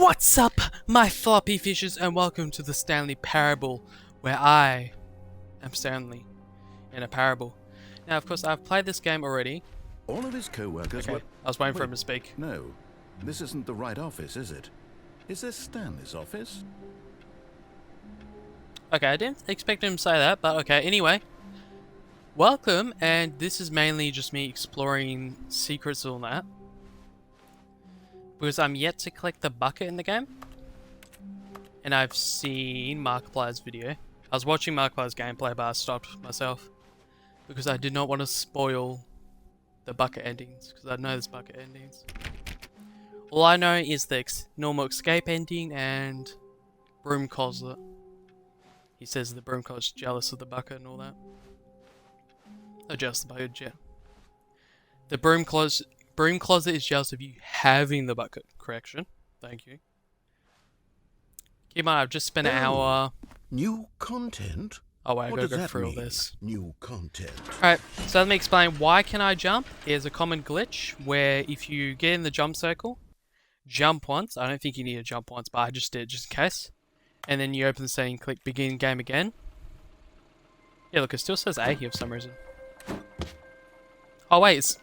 What's up, my floppy fishes, and welcome to the Stanley Parable, where I am Stanley in a parable. Now, of course, I've played this game already. All of his co-workers were... I was waiting for him to speak. No, this isn't the right office, is it? Is this Stanley's office? Okay, I didn't expect him to say that, but okay, anyway. Welcome, and this is mainly just me exploring secrets and all that. Because I'm yet to collect the bucket in the game. And I've seen Markiplier's video. I was watching Markiplier's gameplay, but I stopped myself. Because I did not want to spoil the bucket endings. Because I know there's bucket endings. All I know is the normal escape ending and broom closet. He says the broom closet's jealous of the bucket and all that. Not jealous of the bucket, yeah. The broom closet is jealous of you having the bucket. Correction. Thank you. Keep in mind, I've just spent an hour... New content? Oh wait, I gotta go through all this. New content. Alright, so let me explain why can I jump. There's a common glitch where if you get in the jump circle, jump once. I don't think you need to jump once, but I just did just in case. And then you open the setting, click begin game again. Yeah, look, it still says A here for some reason. Oh wait,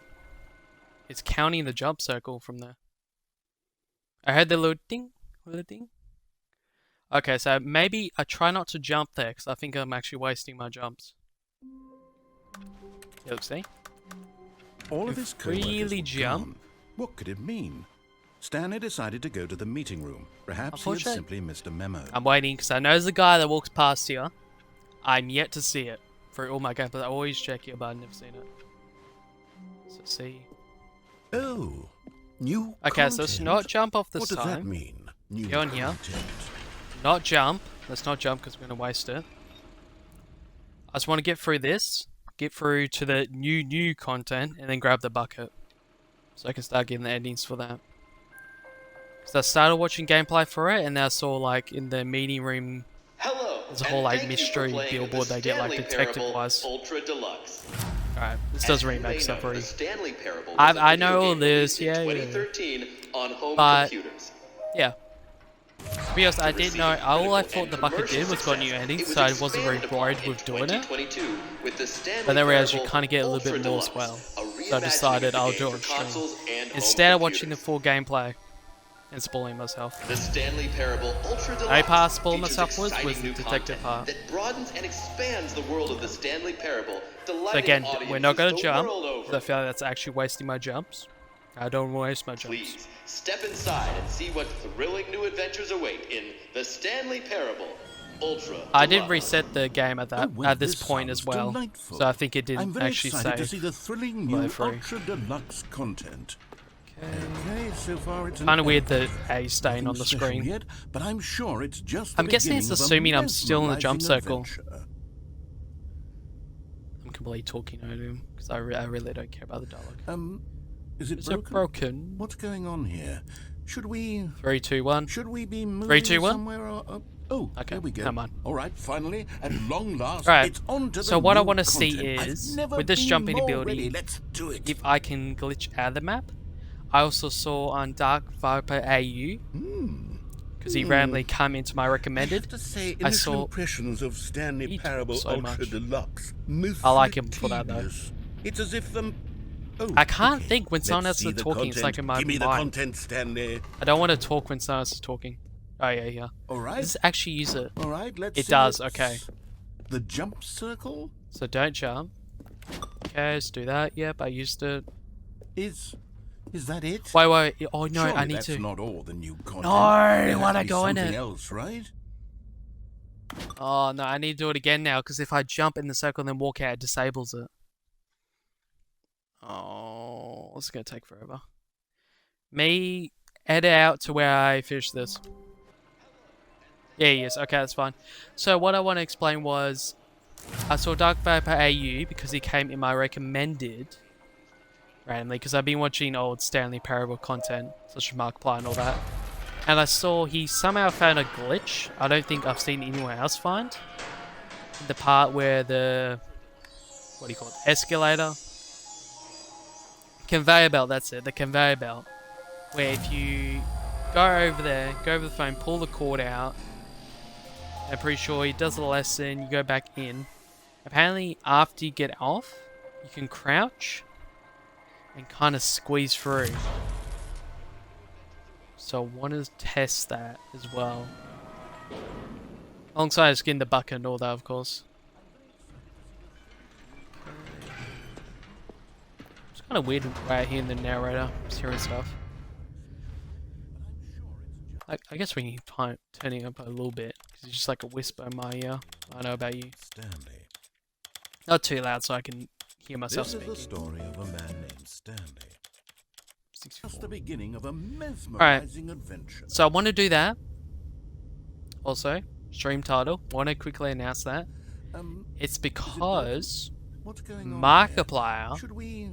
it's counting the jump circle from there. I heard the little ding, little ding. Okay, so maybe I try not to jump there because I think I'm actually wasting my jumps. Yeah, look, see? All of his co-workers really were jump. gone. What could it mean? Stanley decided to go to the meeting room. Perhaps he had simply missed a memo. I'm waiting because I know there's a guy that walks past here. I'm yet to see it. For all my gameplays, I always check here, but I've never seen it. So see. Oh, new Okay, content. so let's not jump off this What does time. that mean? New Go in here. content. Not jump. Let's not jump because we're going to waste it. I just want to get through this. Get through to the new content and then grab the bucket. So I can start getting the endings for that. Because I started watching gameplay for it and then I saw like in the meeting room there's a whole like mystery billboard they get like detective-wise. Alright, this does remake stuff already. I know all this, yeah. But, yeah. To be honest, I didn't know, all I thought the bucket did was got new endings, so I wasn't very worried with doing it. But then I realized you kind of get a little bit more as well. So I decided I'll do it on stream. Instead of watching the full gameplay and spoiling myself. The Stanley Parable Ultra Deluxe The only part spoiling myself was exciting the new detective content part. that broadens and expands the world of the Stanley Parable. So again, we're not going to the jump, world because I feel like that's actually wasting my jumps. I don't waste my jumps. Please step inside and see what thrilling new adventures await in the Stanley Parable Ultra I did Deluxe. reset the game at this point as well, delightful. so I think it I'm didn't very actually excited to save. see the thrilling new free. Ultra Deluxe content. Okay, so far it's Kind of weird the A stain on the nothing screen. special yet, but I'm sure it's just I'm the guessing it's beginning of a assuming I'm still in the jump mesmerizing circle. adventure. I'm completely talking over him because I really don't care about the dialogue. Is it Is broken? it broken? What's going on here? Should we 3, 2, 1. be moving 3, 2, 1? somewhere? Oh, Okay, there we go. come on. All right, finally, at long last, Right, it's on to the so what I new want to see content. I've is, never with this been jumping more ability, ready. Let's do it. if I can glitch out of the map. I also saw on Dark Viper AU, because he randomly came into my I have recommended. to say, I initial saw impressions of Stanley he talks Parable so Ultra much. Deluxe. Most I like him for that, though. tedious. It's as if oh, I can't okay. think when someone Let's else is see the talking. It's like content. in my Give me the mind. content, Stanley. I don't want to talk when someone else is talking. Oh yeah, yeah. All right. Does it actually use it? All right. Let's. It see does. what's- Okay. The jump circle So don't jump. Okay, let's do that. Yep, I used it. is that it? Wait. Oh no, Surely I need that's to. not all the new content. No, There why'd has I to be go in something it? else, right? Oh no, I need to do it again now because if I jump in the circle and then walk out, it disables it. Oh, it's gonna take forever. Me edit out to where I finish this. Yeah, yes. Okay, that's fine. So what I want to explain was, I saw Dark Viper AU because he came in my recommended randomly because I've been watching old Stanley Parable content such as Markiplier and all that. And I saw he somehow found a glitch I don't think I've seen anyone else find. The part where the, what do you call it, escalator? Conveyor belt, that's it, the conveyor belt. Where if you go over there, go over the phone, pull the cord out. I'm pretty sure he does the lesson, you go back in. Apparently, after you get off, you can crouch and kind of squeeze through. So I want to test that as well. Alongside just getting the bucket and all that, of course. It's kind of weird right here in the narrator, just hearing stuff. I guess we can turn it up a little bit, because it's just like a whisper in my ear. I don't know about you. Stanley. Not too loud so I can hear myself This speaking. is the story of a man named Stanley. 64. Just the beginning of a mesmerizing adventure. So I want to do that. Also, stream title. Want to quickly announce that. It's because What's going on Markiplier. Should we?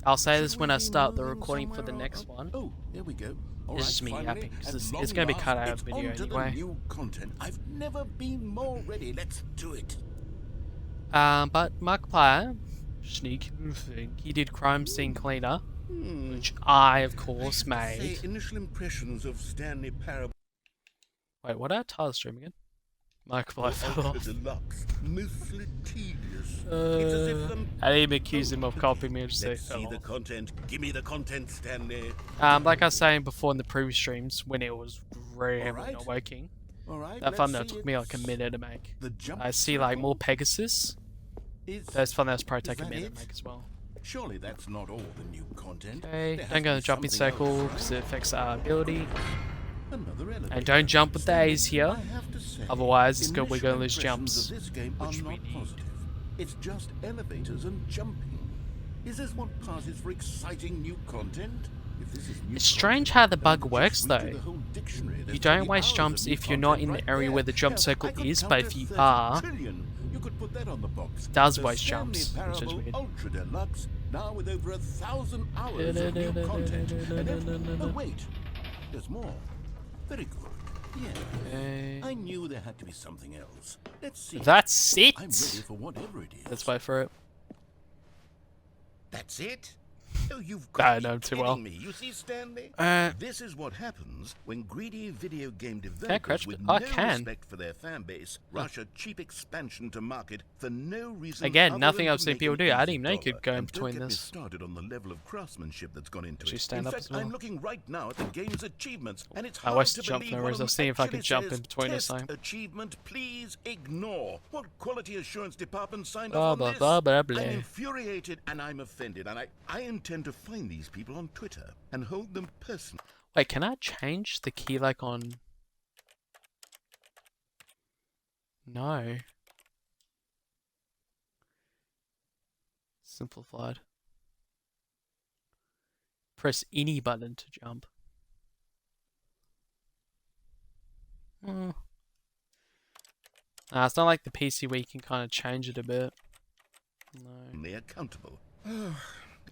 I'll say this should when we I be start the moving recording for the somewhere next or- one. Oh, here we go. All It's right, just me finally, yapping, 'cause at it's long gonna be cut last, out it's video onto the anyway. new content. I've never been more ready. Let's do it. But Markiplier, sneak thing, he did Crime Scene Cleaner, which I, of course, Say made. initial impressions of Stanley Parable. Wait, what did I tell the stream again? Markiplier fell off. Deluxe, mostly tedious. It's as if I didn't even accuse him of copying me, I just say Let's see fell the off. content. Give me the content, Stanley. Like I was saying before in the previous streams, when it was really Alright. not working, All right. that let's thumbnail see took me like a it. minute to make. The jump I see like more circle Pegasus. is- Those thumbnails probably is take a that minute it? to make as well. Surely that's not all the new content. Okay, There has don't go to in be the jumping something circle else. because it affects our ability. Another elevator. And don't jump with the A's here. I have to say, Otherwise, we're initial gonna lose impressions jumps, of this game are which we not need. positive. It's just elevators and jumping. Is this what passes for exciting new content? If this is new It's strange how the content, bug then works just read though. through the whole dictionary. There's You don't 20 waste hours jumps of new if you're not in content the area right where the jump there. circle I could is, count but to if you 30 are, trillion. You could put that on the box. it does The waste Stanley jumps, which is Parable weird. Ultra Deluxe, now with over 1,000 hours of new content. Oh wait, there's more. Very good. Yeah. Okay. I knew there had to be something else. Let's see. That's it! I'm ready for whatever it is. Let's wait for it. That's it? Oh, you've I got know to be too kidding well. me. You see, Stanley? Uh, This is what happens when greedy video game crouch developers with bit? no I can. respect for their fan base rush a cheap expansion to market for no reason. Again, other nothing than I've to seen make people an do. I easy didn't even know you could dollar. go in And don't between get me this. started on the level of craftsmanship that's gone into Actually it. stand in up fact, as well. I'm looking right now at the game's achievements, and it's I hard wasted to jump believe no one worries. of I'll them see if I can actually jump in says, between this "Test thing." achievement, please ignore. What quality assurance department signed Blah off on blah this? blah blah blah. I'm infuriated and I'm offended, and I intend to find these people on Twitter and hold them personally. Wait, can I change the key like on? No. Simplified. Press any button to jump. Hmm. Nah, it's not like the PC where you can kind of change it a bit. No. Accountable.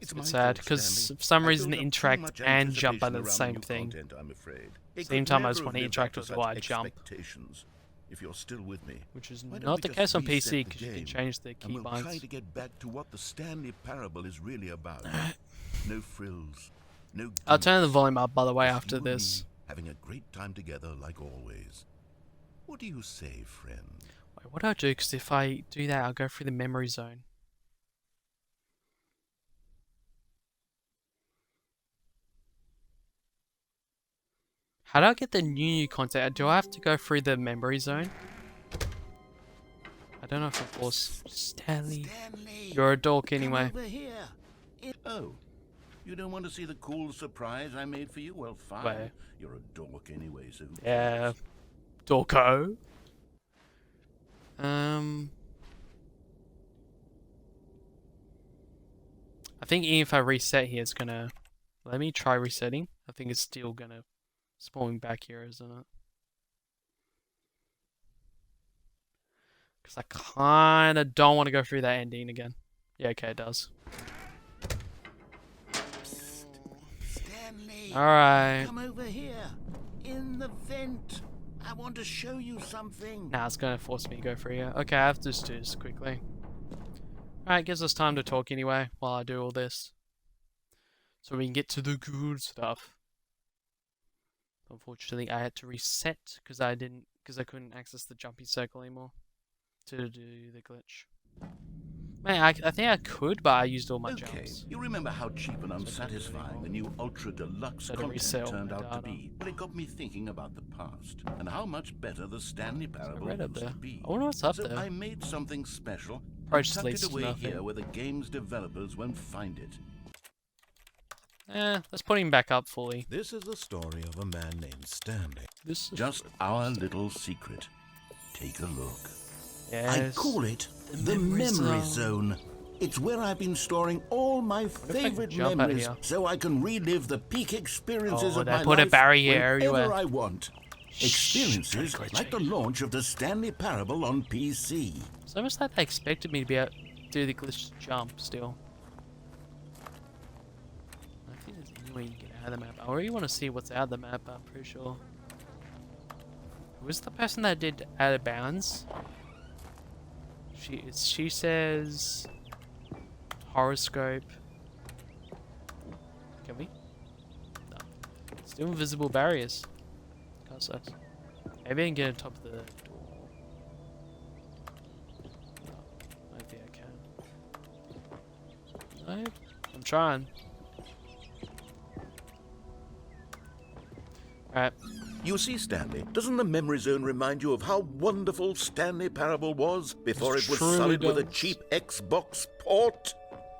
It's a my bit sad fault, because Stanley. for some I reason built the up too interact much and jump anticipation button are the around same new thing. content, I'm afraid. It Same could time I never just want to have lived interact up with to the such wide jump. expectations. If you're still with me, Which is why don't not we the just case on reset PC the because you can game, change the and we'll try keybinds. to get back to what the Stanley Parable is really about. No frills, no. I'll turn the gimmicks. volume up by the way Just after you and this. me having a great time together like always. What do you say, friend? Wait, what do I do? Because if I do that, I'll go through the memory zone. How do I get the new content? Do I have to go through the memory zone? I don't know if it was Stanley. Stanley, You're a dork come anyway. over here. Oh, you don't want to see the cool surprise I made for you? Well, fine. Where? You're a dork anyway, so who Yeah, cares? dorko. I think even if I reset here, it's gonna. Let me try resetting. I think it's still gonna spawn back here, isn't it? Because I kind of don't want to go through that ending again. Yeah, okay, it does. Stanley, Alright. come over here. In the vent. I want to show you something. Nah, it's gonna force me to go through here. Okay, I have to just do this quickly. Alright, gives us time to talk anyway while I do all this. So we can get to the good stuff. Unfortunately, I had to reset because I couldn't access the jumpy circle anymore to do the glitch. Man, I think I could, but I used all my Okay, jumps. you remember how cheap and So I couldn't do it unsatisfying anymore. the new Ultra Deluxe So to content reset all turned my out to data. be? Well, it got me thinking about the past and how much better the Stanley Parable right up used there. to be. I wonder what's up so there. I made something special Probably and just tucked leads it to away nothing. here where the game's developers won't find it. Let's put him back up fully. This is the story of a man named Stanley. This is Just our little secret. Take a look. yes. I call it the Memory Zone. It's where I've been storing all my I favorite jump out memories here? so I can relive the peak experiences Oh, of they my put a life barrier whenever everywhere. I want. Experiences Shh, like the launch of the Stanley Parable on PC. It's almost like they expected me to be able to do the glitch jump still. I think there's any way you can get out of the map. I already want to see what's out of the map, I'm pretty sure. Who was the person that did Out of Bounds? She says horoscope. Can we? No. Still invisible barriers. Kind of sucks. Maybe I can get on top of the door. No, maybe I can. No, I'm trying. Alright. You see, Stanley, doesn't the Memory Zone remind you of how wonderful Stanley Parable was before it was truly sullied with a does. cheap Xbox port?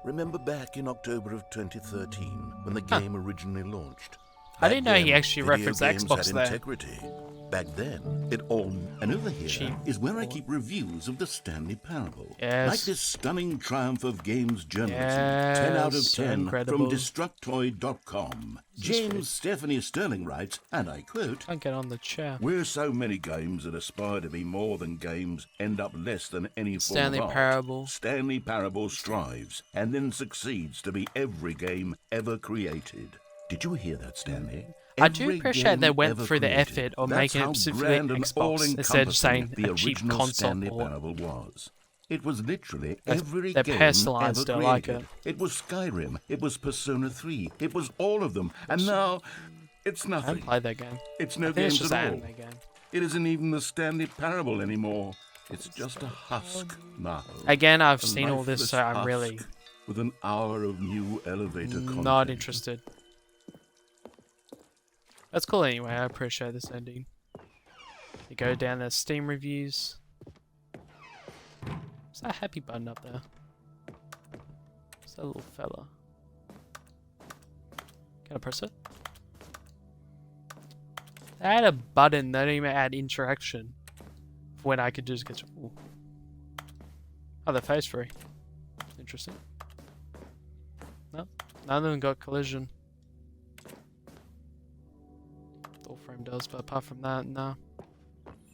Remember back in October of 2013 when the game originally launched? I didn't know he then, actually video referenced games Xbox had there. integrity. Back then, it all... And over here Cheap is where I keep reviews of the Stanley Parable. Yes. Like this stunning triumph of games journalism. Yes, 10 out of so 10 incredible. from Destructoid.com. This is James good. Stephanie Sterling writes, and I quote, Can't get on the chair. where so many games that aspire to be more than games end up less than any form Stanley of art. Parable. Stanley Parable strives and then succeeds to be every game ever created. Did you hear that, Stanley? I do Every appreciate game they went ever through the created. effort of That's making it how specifically grand and Xbox instead of saying all-encompassing the a cheap original console Stanley port. Parable was. It was literally That's- every they game personalised ever it, I like created. it. It was Skyrim. It was Persona 3. It was all of them. And now, it's I nothing. haven't played that game. It's I no think it's games just at an all. anime game. It isn't even the Stanley Parable anymore. It's just a husk now. Again, I've A seen all this, so lifeless I'm really husk with an hour of new elevator content. not interested. That's cool anyway, I appreciate this ending. You go down the Steam reviews. What's that happy button up there? What's that little fella? Can I press it? They had a button that didn't even add interaction for when I could just get. Ooh. Oh, they're phase free. Interesting. No, none of them got collision. Door frame does, but apart from that, no.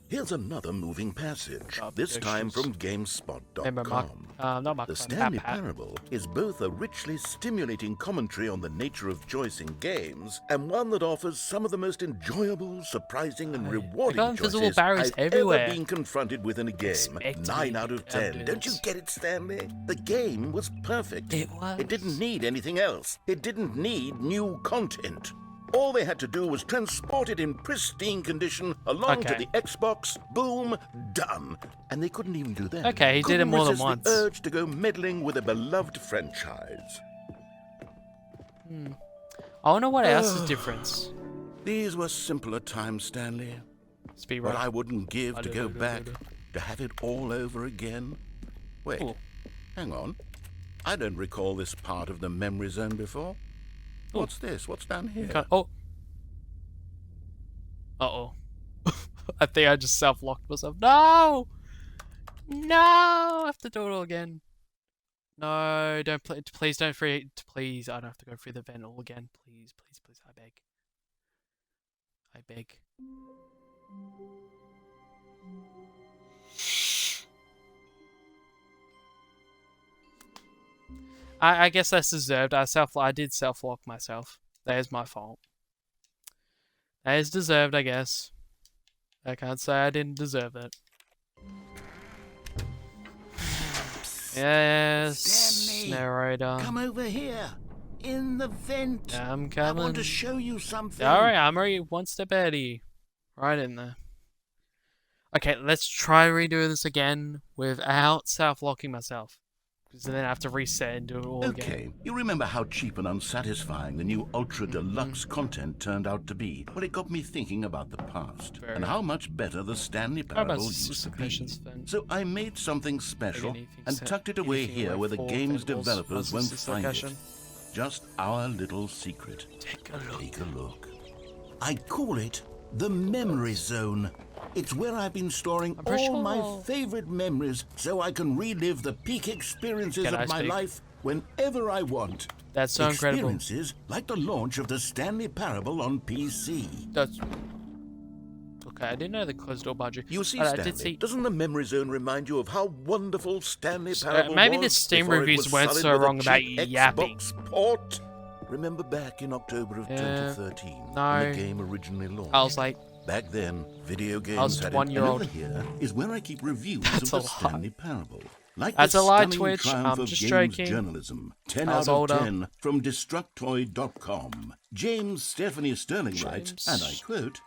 Here's another moving passage, Oh, this time pictures. from Remember, Mark, GameSpot.com. not Mark. The Stanley Parable is both a richly stimulating commentary on the nature of choice in games and one that offers some of the most enjoyable, surprising, and rewarding got invisible choices barriers I've everywhere. ever been confronted with in a game. Expect 9 me out of to 10. do Don't you this. get it, Stanley? The game was perfect. It was. It didn't need anything else. It didn't need new content. All they had to do was transport it in pristine condition along to Okay. the Xbox. Boom, done. And they couldn't even do that. Okay, he did it Couldn't more than resist once. the urge to go meddling with a beloved franchise. I wonder what else is different. These were simpler times, Stanley. Speed What run. I wouldn't give to go back, to have it all over again. Wait, Ooh. hang on. I don't recall this part of the memory zone before. Ooh. What's this? What's down here? Oh. Uh-oh. I think I just self-locked myself. No! No! I have to do it all again. No, don't please don't please, I don't have to go through the vent all again. Please, please, please, I beg. I beg. I guess that's deserved. I did self-lock myself. That is my fault. That is deserved, I guess. I can't say I didn't deserve it. Yes, Stanley, narrator. Come over here. in the vent. I'm I want coming. to show you something. Alright, I'm already one step ahead of you. Right in there. Okay, let's try redo this again without self-locking myself. Because then I have to reset and do it all again. Okay, you remember how cheap and unsatisfying the new Ultra Deluxe content turned out to be? Well, it got me thinking about the past Very and how much better the Stanley How about Parable used to be. questions then? So I made something special anything and set- tucked it away anything here like where the four game's variables developers versus won't this find it. location. Just our little secret. Take a look. Take a look. I call it the Memory Zone. It's where I've been storing I'm pretty all my sure- favorite memories so I can relive the peak experiences Can I of my speak? life whenever I want. That's so incredible. Experiences like the launch of the Stanley Parable on PC. That's... Okay, I didn't know the closed door budget. You see, I Stanley, did see... doesn't the Memory Zone remind you of how wonderful Stanley Parable maybe was the Steam before it reviews was weren't sullied so with a wrong about cheap yapping. Xbox port? Remember back in October of 2013 when no. the game originally launched? I was like, Back then, video games was had 1-year-old. And over here is where I keep reviews That's of a the lie. Stanley Parable. Like That's the a lie, stunning Twitch. triumph I'm of just games joking. journalism. 10 I was out older. of 10 from Destructoid.com. James Stephanie Sterling writes, and I quote,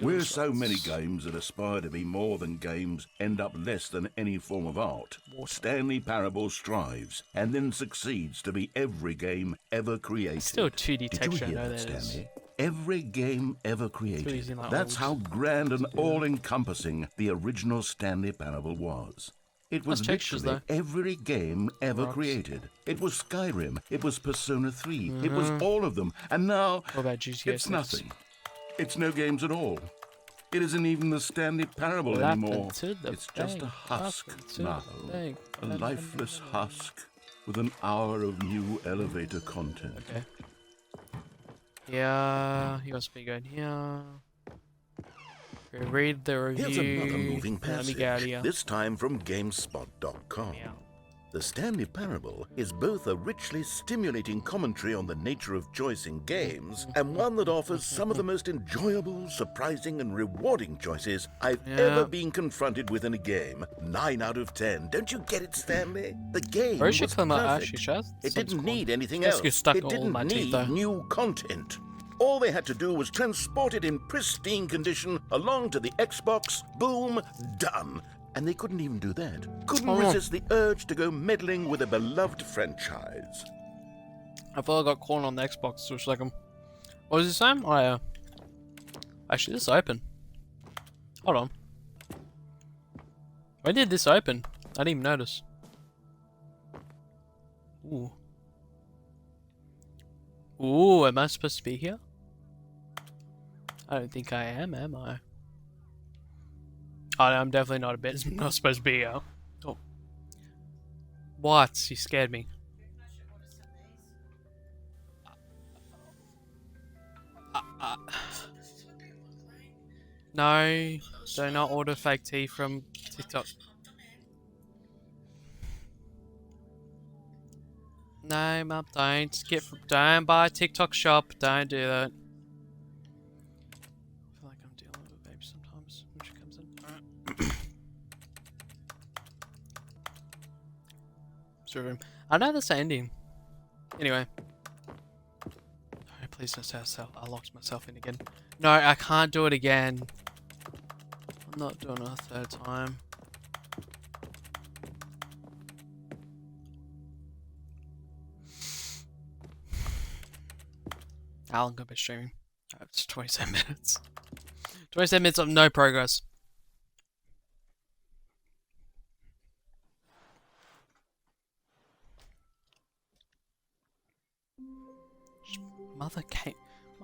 "Where so many games that aspire to be more than games end up less than any form of art, Stanley Parable strives and then succeeds to be every game ever created." Still 2D Did you texture, I hear know that, that is. Stanley? Every game ever It's created. using, like, That's old- how grand and all-encompassing the original Stanley Parable was. It was Nice textures, literally every game ever Rocks. created. It was Skyrim. It was Persona 3. It Mm-hmm. was all of them. And now, What about GTA it's 6? nothing. It's no games at all. It isn't even the Stanley Parable What happened anymore. to the It's just a bank? husk Happened to now. the bank? A lifeless husk with an hour of new elevator content. Okay. Yeah, he must be good. Yeah. Read the review. Here's another moving Let me passage, get out of here. this time from GameSpot.com. Yeah. The Stanley Parable is both a richly stimulating commentary on the nature of choice in games and one that offers some of the most enjoyable, surprising, and rewarding choices I've ever been confronted with in a game. 9 out of 10. Don't you get it, Stanley? The game Where was should come out perfect. actually, Chaz? It didn't need anything Let's else. get stuck It all didn't my teeth, need though. new content. All they had to do was transport it in pristine condition along to the Xbox. Boom, done. And they couldn't even do that. Couldn't Oh. resist the urge to go meddling with a beloved franchise. I thought I got caught on the Xbox, so it's like, what was it saying? Oh, yeah. Actually, this is open. Hold on. When did this open? I didn't even notice. Ooh. Ooh, am I supposed to be here? I don't think I am I? Oh, no, I'm definitely not a bit. I'm not supposed to be here. Oh. What? You scared me. No, do not order fake tea from TikTok. No, Mum, don't buy a TikTok shop. Don't do that. I feel like I'm dealing with a baby sometimes when she comes in. Alright. Room. I know this ending. Anyway. No, please don't say I locked myself in again. No, I can't do it again. I'm not doing it a third time. Alan gonna be streaming. It's 27 minutes. 27 minutes of no progress.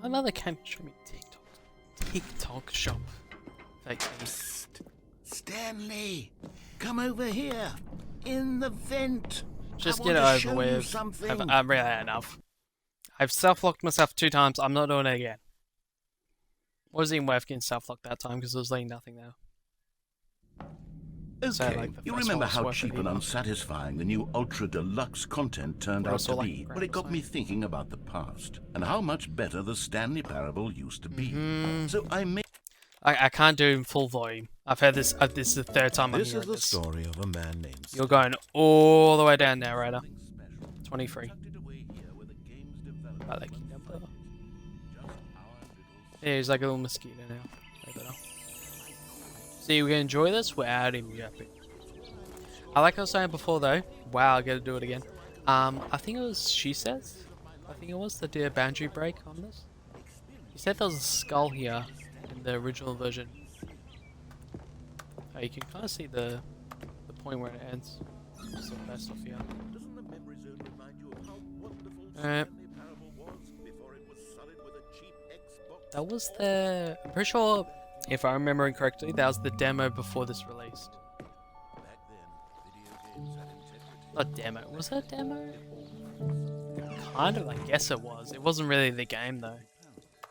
My mother came to show me TikTok shop. Fake news. Stanley, come over here. In the vent. Just I get it want to over show you with. something. I've really had enough. I've self-locked myself 2 times. I'm not doing it again. Wasn't even worth getting self-locked that time because there was like nothing there. Okay, So, like, the you first remember one was how worth it cheap and either. unsatisfying the new Ultra Deluxe content turned Or out also, to like, be, Grand but it got me Design. thinking about the past and how much better the Stanley Parable used to be. Mm-hmm. So I made I can't do it in full volume. I've heard this. This is the 3rd time I'm This hearing is the this. story of a man named You're going all the way down there, Raider. 23. I like number. Yeah, he's like a little mosquito now. Way better. See, we're gonna enjoy this without him yapping. I like I was saying before though. Wow, I gotta do it again. I think it was She Says. I think it was that did a boundary break on this. He said there was a skull here in the original version. Oh, you can kind of see the point where it ends. Just the best off here. That was the. I'm pretty sure, if I'm remembering correctly, that was the demo before this released. Not demo. Was that a demo? Kind of. I guess it was. It wasn't really the game though.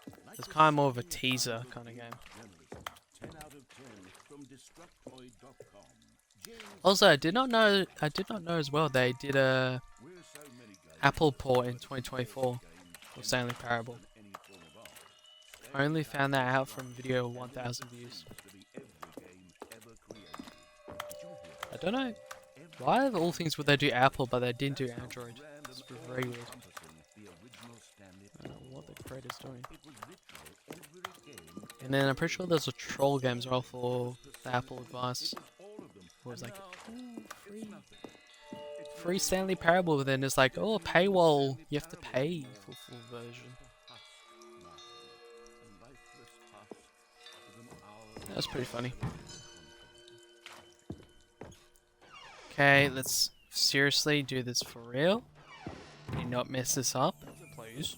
It was kind of more of a teaser kind of game. Also, I did not know as well they did a Apple port in 2024 for Stanley Parable. I only found that out from video 1,000 views. I don't know why of all things would they do Apple, but they didn't do Android. It's very weird. I don't know what the creator's doing. And then I'm pretty sure there's a troll game as well for the Apple device. It was like, oh, free Stanley Parable, but then it's like, oh, paywall, you have to pay for full version. That was pretty funny. Okay, let's seriously do this for real. Can you not mess this up, please?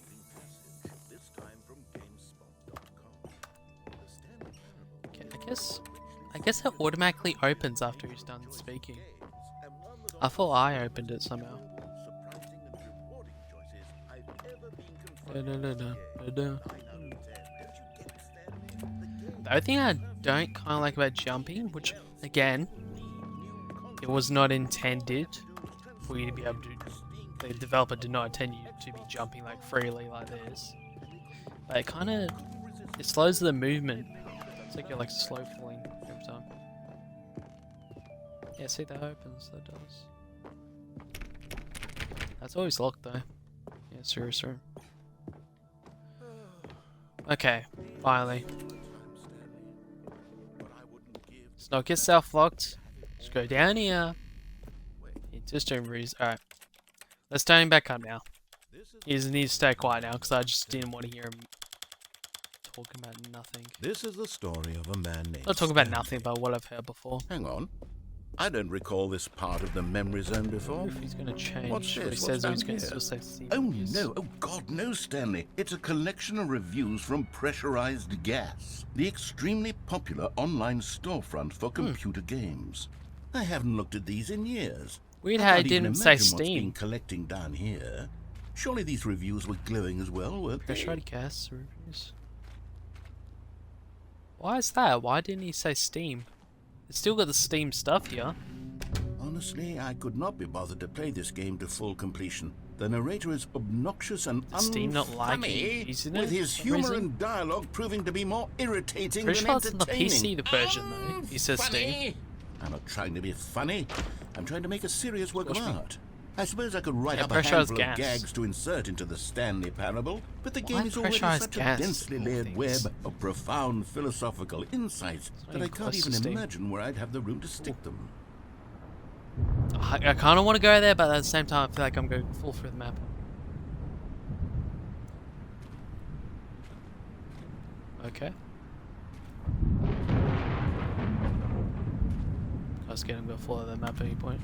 Okay, I guess it automatically opens after he's done speaking. I thought I opened it somehow. The only thing I don't kind of like about jumping, which again, it was not intended for you to be able to. The developer did not intend you to be jumping like freely like this. But it slows the movement. It's like you're like slow falling every time. Yeah, see that opens, that does. That's always locked though. Yeah, seriously. Okay, finally. Let's not get self-locked. Just go down here. Into stream rooms. Alright. Let's turn him back up now. He needs to stay quiet now because I just didn't want to hear him talking about nothing. This is the story of a man named Not talking about nothing, but what I've heard before. Hang on. I don't recall this part of the memory zone I before. wonder if he's going to change. What's What he this? says What's he's going down to here? still say Steve. Oh no, oh God, no, Stanley. It's a collection of reviews from Pressurized Gas, the extremely popular online storefront for computer games. I haven't looked at these in years. Weird I how he can't even didn't say imagine what's been Steam. collecting down here. Surely these reviews were glowing as well, weren't they? Pressurized gas reviews. Why is that? Why didn't he say Steam? It's still got the Steam stuff here. Honestly, I could not be bothered to play this game to full completion. The narrator is obnoxious and Does Steam not like unfunny, it? Isn't it? with his For some humour reason? and dialogue proving to be more irritating Pretty than sure it's on the entertaining. PC version though. He says Steam. Funny? I'm not trying to be funny. I'm trying to make a serious work of Watch me. art. I suppose I could write Yeah, up a pressurized handful of gas. gags to insert into the Stanley Parable, but the Why game is already pressurized such a gas, densely of all layered things? web of profound philosophical insights not that I even can't close to even Steam. imagine where I'd have the room to stick them. I kind of want to go there, but at the same time I feel like I'm going full through the map. Okay. I was getting to follow the map at any point.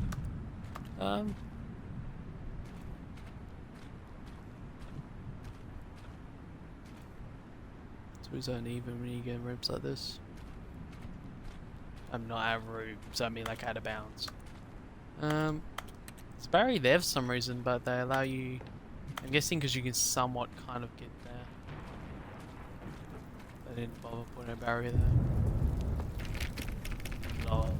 So is that even when you get in rooms like this? I'm not out of rooms, I mean like out of bounds. It's barrier there for some reason, but they allow you, I'm guessing because you can somewhat kind of get there. They didn't bother putting a barrier there. Locked.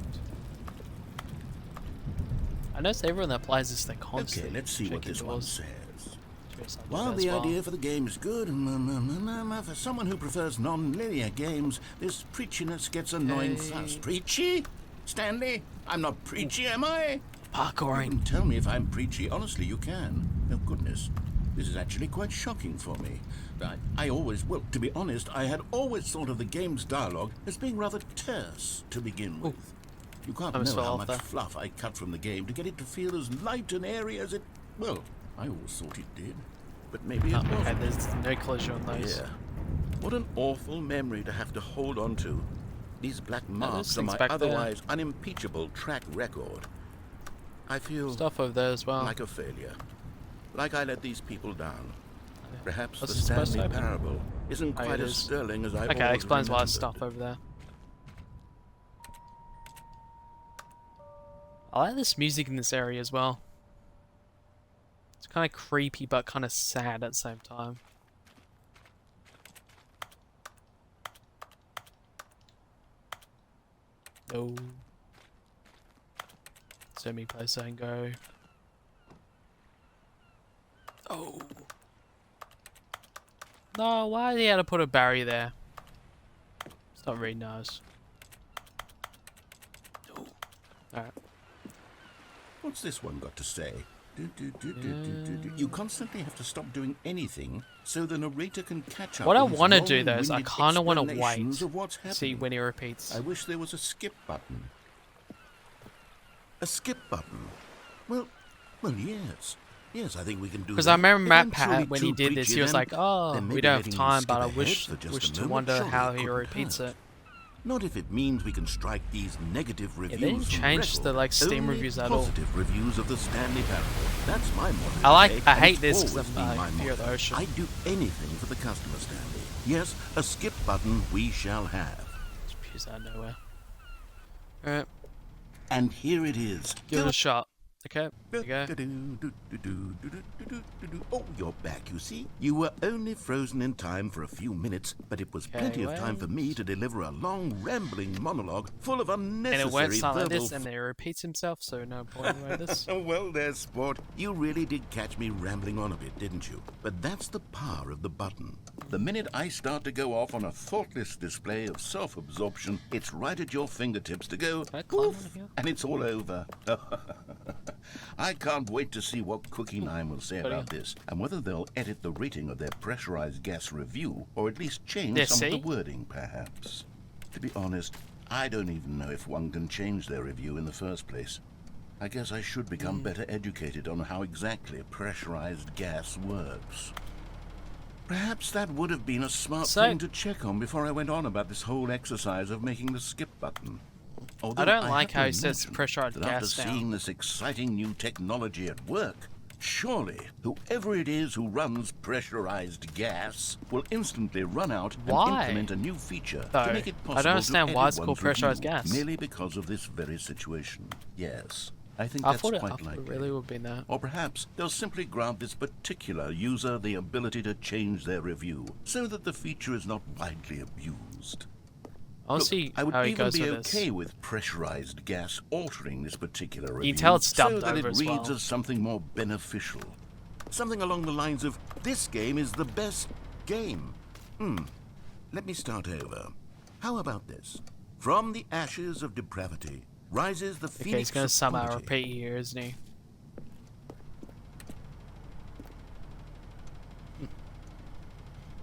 I notice everyone that plays this, they constantly Okay, let's see what checking this one doors. says. Curious about While that the as well. idea for the game is good, for someone who prefers non-linear games, this preachiness gets annoying Hey. fast. Preachy? Stanley? I'm not preachy, am I? You Parkouring. can tell me if I'm preachy. Honestly, you can. Oh, goodness. This is actually quite shocking for me. I always, well, to be honest, I had always thought of the game's dialogue as being rather terse to begin with. You can't know how much fluff I cut from the game to get it to feel as light and airy as it, well, I always thought it did. But maybe it wasn't. Okay, there's no closure on those. Yeah. What an awful memory to have to hold on to. These black marks are my otherwise unimpeachable track record. I feel stuff over there as well. Like a failure. Like I let these people down. Perhaps the Stanley Parable isn't quite as sterling as I Okay, that explains why there's stuff over there. I like this music in this area as well. It's kind of creepy but kind of sad at the same time. No. So many places I can go. Oh. No, why did he have to put a barrier there? It's not very nice. No. Alright. What's this one got to say? You constantly have to stop doing anything so the narrator can catch up. What I want to do though is I kind of want to wait, see when he repeats. I wish there was a skip button. A skip button? Well, yes. Yes, I think we can do that. Because I remember Matt Pat, when he did this, he was like, oh, we don't have time, but I wish to wonder how he repeats it. Not if it means we can strike these negative reviews. They didn't change the Steam reviews at all. Positive reviews of the Stanley Parable. That's my motto. I hate this because I fear the ocean. I'd do anything for the customer, Stanley. Yes, a skip button we shall have. Just appears out of nowhere. Alright. And here it is. Give it a shot. Okay, there you go. Oh, you're back, you see? You were only frozen in time for a few minutes, but it was plenty of time for me to deliver a long, rambling monologue full of unnecessary and it went like this, and then he repeats himself, so no point in this. Oh, well, there's sport. You really did catch me rambling on a bit, didn't you? But that's the power of the button. The minute I start to go off on a thoughtless display of self-absorption, it's right at your fingertips to go, poof, and it's all over. I can't wait to see what Cookie 9 will say about this, and whether they'll edit the rating of their pressurized gas review, or at least change some of the wording, perhaps. To be honest, I don't even know if one can change their review in the first place. I guess I should become better educated on how exactly pressurized gas works. Perhaps that would have been a smart thing to check on before I went on about this whole exercise of making the skip button. Although I don't like how he says pressurized gas after seeing this exciting new technology at work, surely whoever it is who runs pressurized gas will instantly run out and implement a new feature to make it possible I don't understand why it's called pressurized gas. Merely because of this very situation. Yes, I think that's quite likely. It really would be that. Or perhaps they'll simply grant this particular user the ability to change their review so that the feature is not widely abused. I'll see I would how he even goes be with okay with pressurized gas altering this particular review you can tell it's dubbed so that over it as reads well. as something more beneficial. Something along the lines of, this game is the best game. Let me start over. How about this? From the ashes of depravity rises the phoenix he's going to somehow of repeat here, isn't he?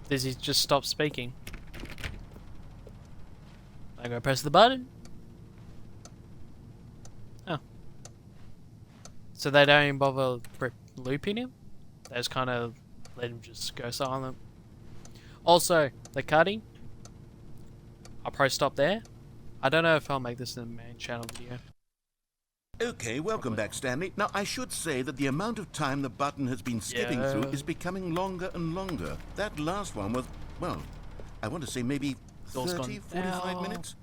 Does he just stop speaking? I'm gonna press the button. Oh. So they don't even bother looping him? They just kind of let him just go silent. Also, the cutting. I'll probably stop there. I don't know if I'll make this in the main channel video. Okay, welcome back, Stanley. Now, I should say that the amount of time the button has been skipping through is becoming longer and longer. That last one was, well, I want to say maybe 30, 45 minutes.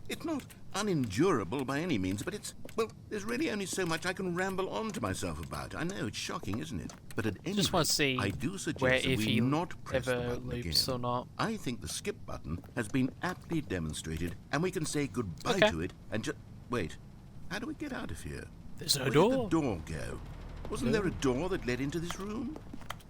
It's not unendurable by any means, but it's, well, there's really only so much I can ramble on to myself about. I know, it's shocking, isn't it? But at any rate, I do suggest that we not press the button again. Or not. I think the skip button has been aptly demonstrated, and we can say goodbye to it and just... Wait, how do we get out of here? There's no Where door. did the door go? Wasn't there a door that led into this room?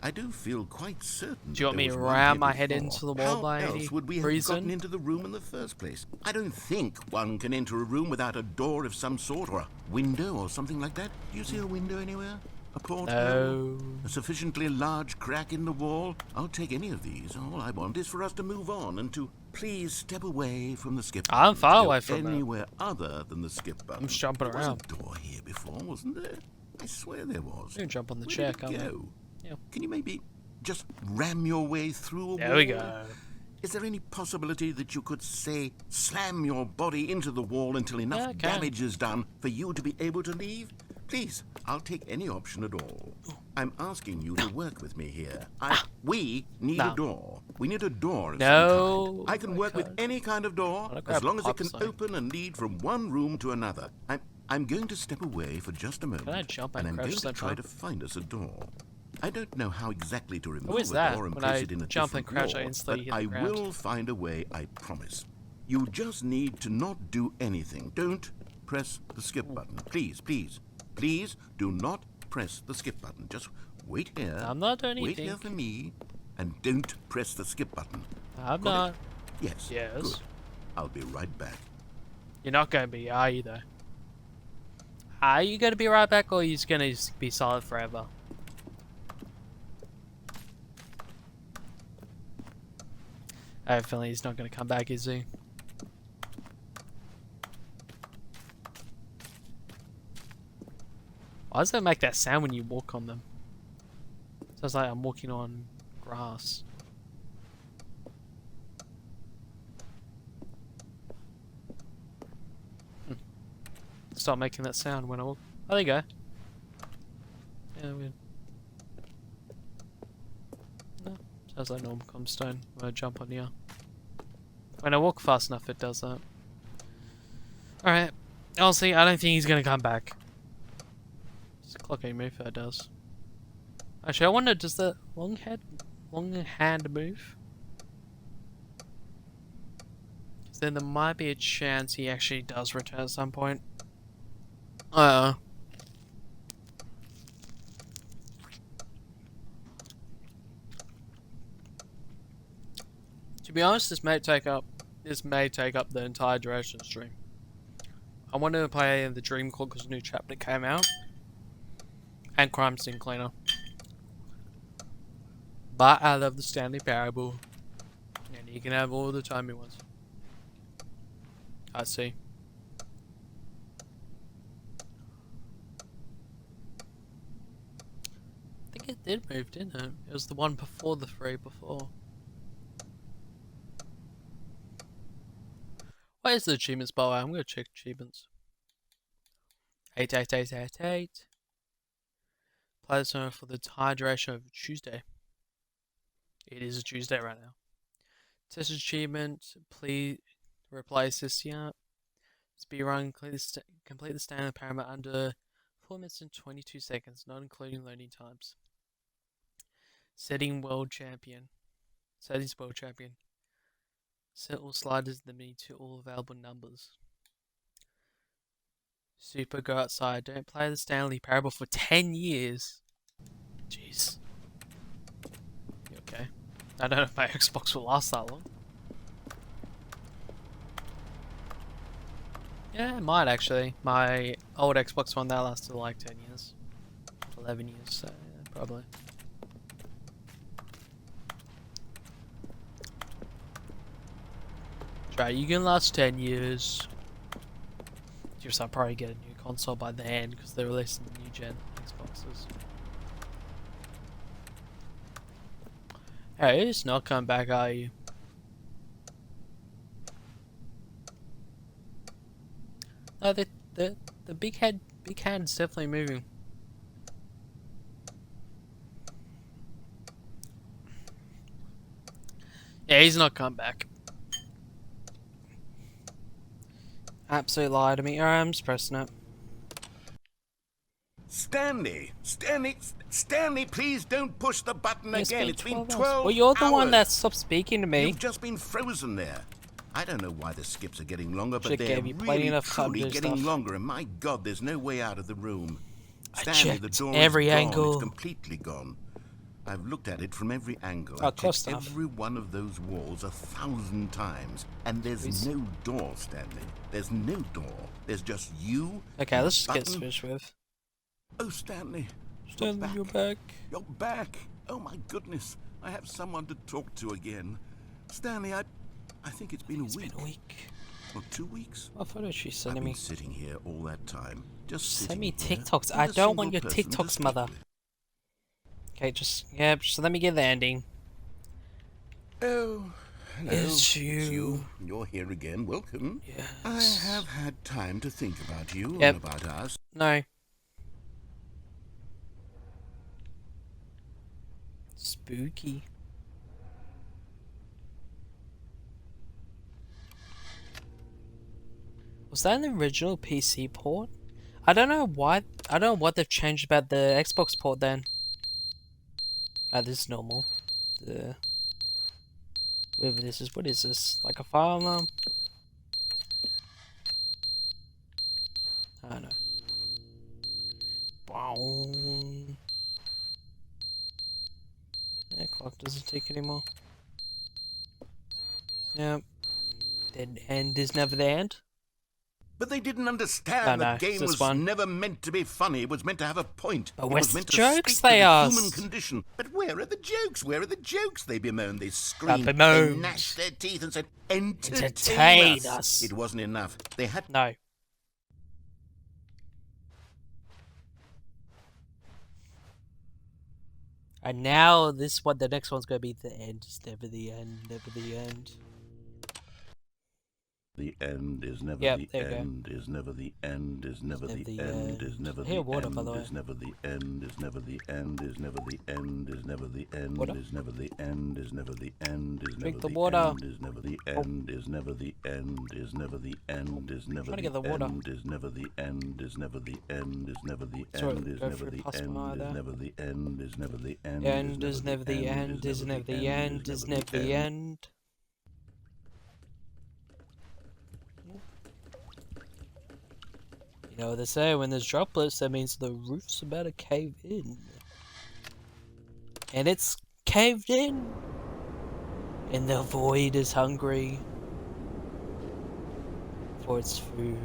I do feel quite certain. Do you want me to ram my head into the wall by any reason? How else would we have gotten into the room in the first place? I don't think one can enter a room without a door of some sort, or a window or something like that. Do you see a window anywhere? A porthole? No. A sufficiently large crack in the wall? I'll take any of these. All I want is for us to move on and to please step away from the skip button. I'm far Go away from it. anywhere other than the skip button. I'm just jumping There was around. a door here before, wasn't there? I swear there was. You can jump on the Where chair, did it can't we? go? Yeah. Can you maybe just ram your way through a There wall? we go. Is there any possibility that you could, say, slam your body into the wall until enough Yeah, I can. damage is done for you to be able to leave? Please, I'll take any option at all. I'm asking you to work with me here. We need No. a door. We need a door of No, some kind. I can I work with can't. any kind of door, Wanna as grab long as it pop can something? open and lead from one room to another. I'm going to step away for just a moment, I jump and and I'm crash going to sometime? try to find us a door. I don't know how exactly to remove Always a that. door and When place I it in a jump and different crash, I wall, instantly but hit the I ground. will find a way, I promise. You just need to not do anything. Don't press the skip button. Please, please, please do not press the skip button. Just wait here. I'm not doing Wait here anything. for me, and don't press the skip button. I'm Got not. it? Yes. Yes. Good. I'll be right back. You're not going to be, are you, though? Are you going to be right back, or are you just going to be silent forever? I have a feeling he's not going to come back, is he? Why does that make that sound when you walk on them? Sounds like I'm walking on grass. Stop making that sound when I walk. Oh, there you go. Yeah, weird. No, sounds like normal comstone when I jump on here. When I walk fast enough, it does that. Alright. Honestly, I don't think he's gonna come back. It's a clocking move that does. Actually, I wonder, does the long hand move? Because then there might be a chance he actually does return at some point. To be honest, this may take up the entire duration of the stream. I wanted to play the Dream Call because a new chapter came out, and Crime Scene Cleaner. But I love the Stanley Parable, and he can have all the time he wants. I see. I think it did move, didn't it? It was the one before the 3 before. What is the achievements, by the way? I'm going to check achievements. 88888. Play the song for the entire duration of Tuesday. It is a Tuesday right now. Test achievement. Please replace this year. Speedrun. Complete the standard paramount under 4 minutes and 22 seconds, not including loading times. Settings world champion. Set all sliders in the menu to all available numbers. Super go outside. Don't play the Stanley Parable for 10 years. Jeez. You okay? I don't know if my Xbox will last that long. Yeah, it might actually. My old Xbox One, that lasted like 10 years. 11 years, so yeah, probably. Right, you can last 10 years. Just I'll probably get a new console by then because they're releasing the new gen Xboxes. Hey, it's not coming back, are you? No, the big hand's definitely moving. Yeah, he's not coming back. Absolute lie to me. Alright, I'm just pressing it. Stanley, please don't push the button again. It's been 12 hours. Well, you're the one hours. that stopped speaking to me. You've just been frozen there. I don't know why the skips are getting longer, but Should've they're gave you plenty really enough time to truly do getting stuff. longer, and my God, there's no way out of the room. I Stanley, the checked door every is gone. angle. It's completely gone. I've looked at it from every angle. Oh, I've close checked enough. every one of those walls 1,000 times, and there's Please. no door, Stanley. There's no door. There's just you. Okay, and let's the just get button. switched with. Oh, Stanley. Stanley, you're back. You're back. Oh my goodness. I have someone to talk to again. Stanley, I think it's been a week. It's been a week. Or 2 weeks. What photo is she I've sending been me? sitting here all that time. Just Send sitting me here TikToks. with I a don't want single your person to TikToks, speak mother. with. Okay, just let me get the ending. Oh, hello. It's you. You're here again. Welcome. Yes. I have had time to think about you Yep. and about us. No. Spooky. Was that an original PC port? I don't know why. I don't know what they've changed about the Xbox port then. This is normal. Whatever this is, what is this? Like a fire alarm? I don't know. Wow. That clock doesn't tick anymore. Yep. The end is never the end. But they didn't understand No, the game this was one. never meant to be funny. It was meant to have a point. But It where's was the meant to jokes, speak they to the asked? human condition. But where are the jokes? Where are the jokes? They bemoaned. They screamed. They bemoaned. gnashed their teeth and said, "Entertain Entertain us." us. It wasn't enough. They had No. And now this one, the next one's gonna be the end. It's never the end. Never the end. The end is never Yep, the there you go. end, is never the end, is never never the the end, is end. never I the hear water, by end, the way. is never the end, is never the end, is never the end, is never the end, Water? is never the end, is never the end, is Drink never the the water. end, is never the end, is never the end, is never the end, is never Trying to the get the water. end, is never the end, is never the end, is never the Sorry, end, is go never for the past end, one is there. never the end, is never the end, End is never the end. Is never the end. Is never the end. You know what they say, when there's droplets, that means the roof's about to cave in. And it's caved in. And the void is hungry for its food.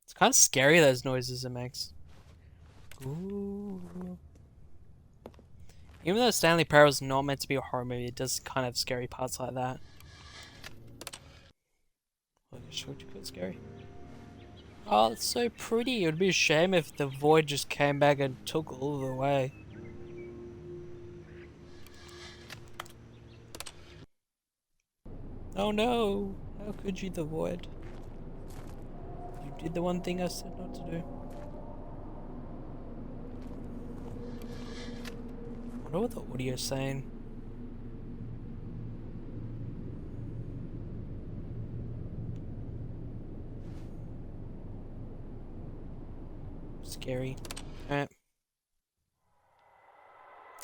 It's kind of scary, those noises it makes. Ooh. Even though Stanley Parable is not meant to be a horror movie, it does kind of have scary parts like that. Look, I showed you it's scary. Oh, it's so pretty. It would be a shame if the void just came back and took all of it away. Oh no! How could you, the void? You did the one thing I said not to do. I wonder what the audio's saying. Scary. Alright.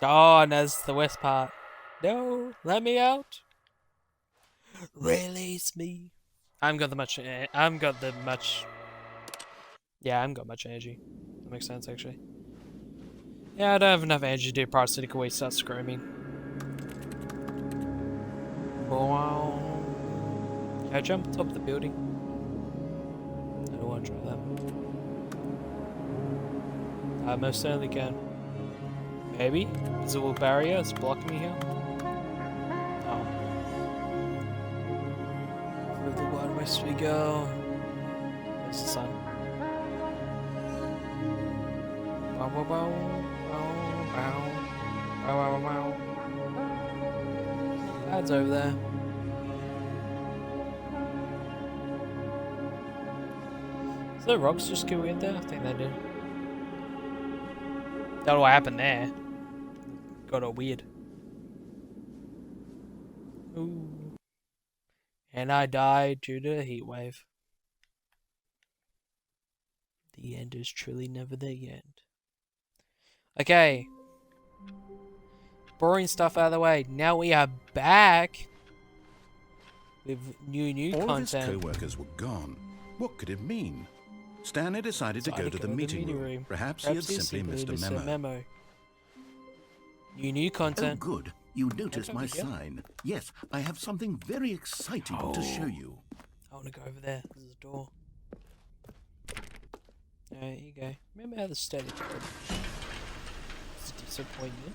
Oh, and that's the west part. No, let me out. Release me. I haven't got the much. Yeah, I haven't got much energy. That makes sense, actually. Yeah, I don't have enough energy to do prosthetic away. Start screaming. Wow. Can I jump top of the building? I don't want to try that. I most certainly can. Maybe? Visible barrier is blocking me here. Oh. Through the wide west we go. There's the sun. Wow, wow, wow. Wow, wow. Wow, wow, wow. Clouds over there. So the rocks just go in there? I think they did. Don't know what happened there. Got all weird. Ooh. And I died due to a heat wave. The end is truly never the end. Okay. Boring stuff out of the way. Now we are back with new all of content. his co-workers were gone. What could it mean? Stanley decided to go to the meeting room. Perhaps he had simply missed a memo. New Oh, content. good. You noticed my Yeah. sign. Yes, I have something very exciting to show you. I want to go over there. There's a door. There you go. Remember how the Stanley Parable was a disappointment?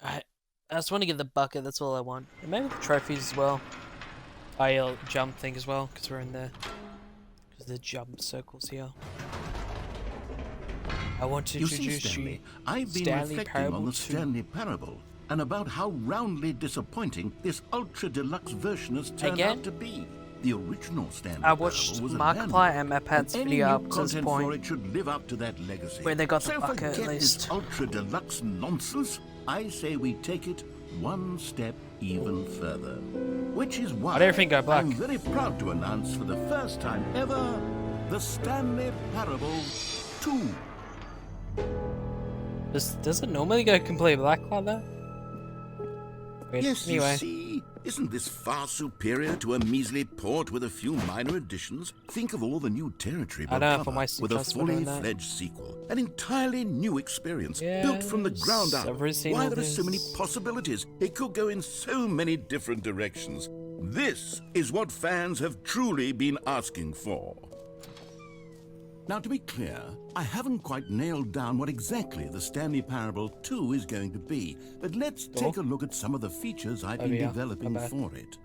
Alright, I just want to get the bucket, that's all I want. And maybe the trophies as well. I'll jump thing as well, because we're in there. Because the jump circles here. I want to introduce Stanley, you. I've been Stanley reflecting Parable on the 2. Stanley Parable and about how roundly disappointing this ultra deluxe version has turned out to be. The original Stanley I watched Parable was Markiplier and Mapad's and any video new up to this content for point, it should live up to that legacy. where they got the so bucket at forget least. this ultra deluxe nonsense. I say we take it one step even further, which is why Why'd everything go black? I'm very proud to announce for the first time ever the Stanley Parable 2. Does it normally go completely black like that? Weird. Yes, Anyway. you see, isn't this far superior to a measly port with a few minor additions? Think of all the new territory I know, if I'm cover wasting with a time doing that. fully fledged sequel, an entirely new experience built from the ground up. I've already seen Why all there are so many this. possibilities? It could go in so many different directions. This is what fans have truly been asking for. Now, to be clear, I haven't quite nailed down what exactly the Stanley Parable 2 is going to be, but let's take a look at some of the features I've been developing for it.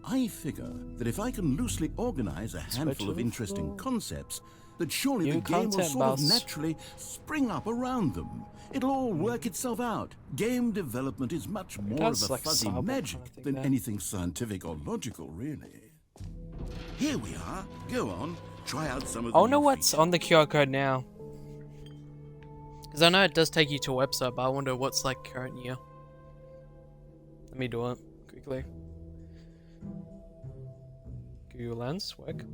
I figure that if I can loosely organize a handful of interesting concepts, that surely the game will sort of naturally spring up around them. It'll all work itself out. Game development is much more of a fuzzy magic than anything scientific or logical, really. Here we are. Go on. Try out some of the I wonder what's on the QR code now. Because I know it does take you to a website, but I wonder what's like current year. Let me do it quickly. Google Lens, work.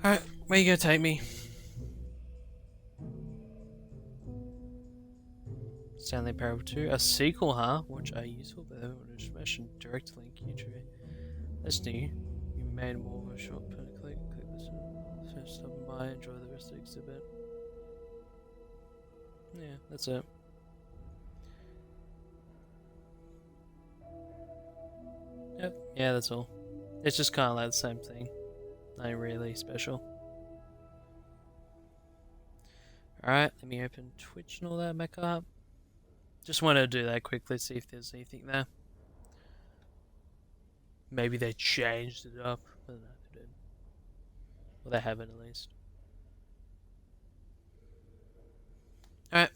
Alright, where you gonna take me? Stanley Parable 2, a sequel, huh? Which are useful, but they want information direct link YouTube. That's new. You made more of a short click. Stop by, enjoy the rest of the exhibit. Yeah, that's it. Yep, yeah, that's all. It's just kind of like the same thing. Nothing really special. Alright, let me open Twitch and all that back up. Just want to do that quickly, see if there's anything there. Maybe they changed it up. I don't know if they did. Well, they haven't at least. Alright.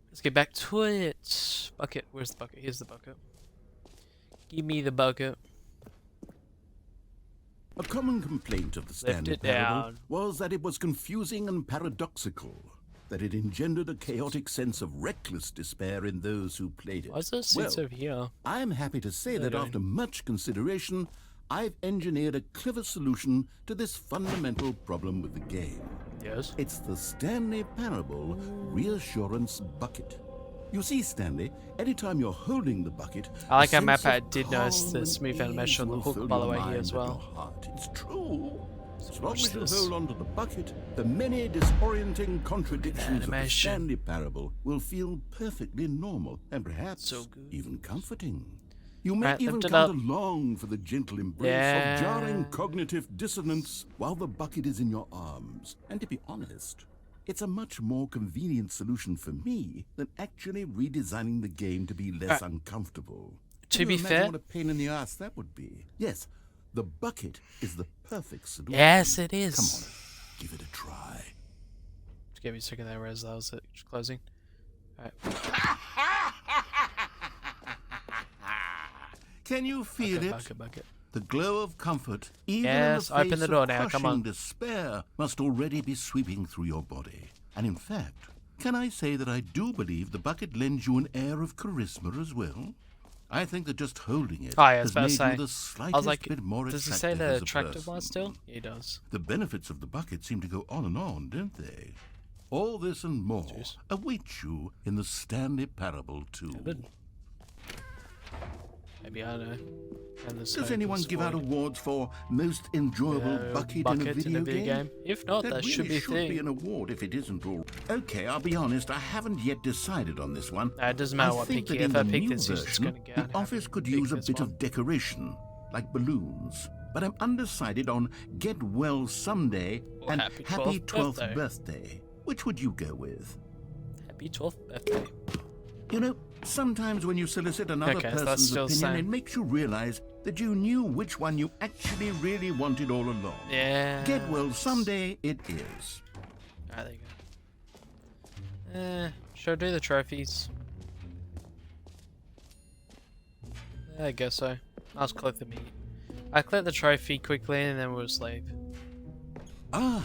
Let's get back to it. Bucket. Where's the bucket? Here's the bucket. Give me the bucket. A common complaint of the Stanley Parable was that it was confusing and paradoxical, that it engendered a chaotic sense of reckless despair in those who played it. Why's there seats over here? I'm happy to say that after much consideration, I've engineered a clever solution to this fundamental problem with the game. Yes. It's the Stanley Parable Reassurance Bucket. You see, Stanley, anytime you're holding the bucket, I like how Mapad did notice the smooth animation on the hook, by the way, here as well. It's true. As long as you hold onto the bucket, the many disorienting contradictions of the Stanley Parable will feel perfectly normal and perhaps even comforting. You may even come to long for the gentle embrace of jarring cognitive dissonance while the bucket is in your arms. And to be honest, it's a much more convenient solution for me than actually redesigning the game to be less uncomfortable. To be fair, what a pain in the ass that would be. Yes, the bucket is the perfect solution. Yes, it is. Come on, give it a try. Just give me a second there, Rez. That was it. Just closing. Alright. Can you feel it? Bucket. The glow of comfort, even yes, in the face open the door of now. Come on. despair, must already be sweeping through your body. And in fact, can I say that I do believe the bucket lends you an air of charisma as well? I think that just holding it has made you the slightest bit more attractive. Does he say the as a attractive person. one still? He does. The benefits of the bucket seem to go on, don't they? All this and more await you in the Stanley Parable 2. Good. Maybe, I don't know. And Does anyone give out awards for most enjoyable bucket in a video game? If not, that should be a thing. Be an award if it isn't all. Okay, I'll be honest, I haven't yet decided on this one. It doesn't matter what pick. If I pick this, it's just going to get. The office could use a bit of decoration, like balloons. But I'm undecided on Get Well Someday and Happy 12th birthday. Which would you go with? Happy 12th birthday. You know, sometimes when you solicit another person's opinion, it makes you realize that you knew which one you actually really wanted all along. Yeah. Get Well Someday it is. Alright, there you go. Should I do the trophies? I guess so. I'll just collect the meat. I collect the trophy quickly and then we'll sleep. Ah,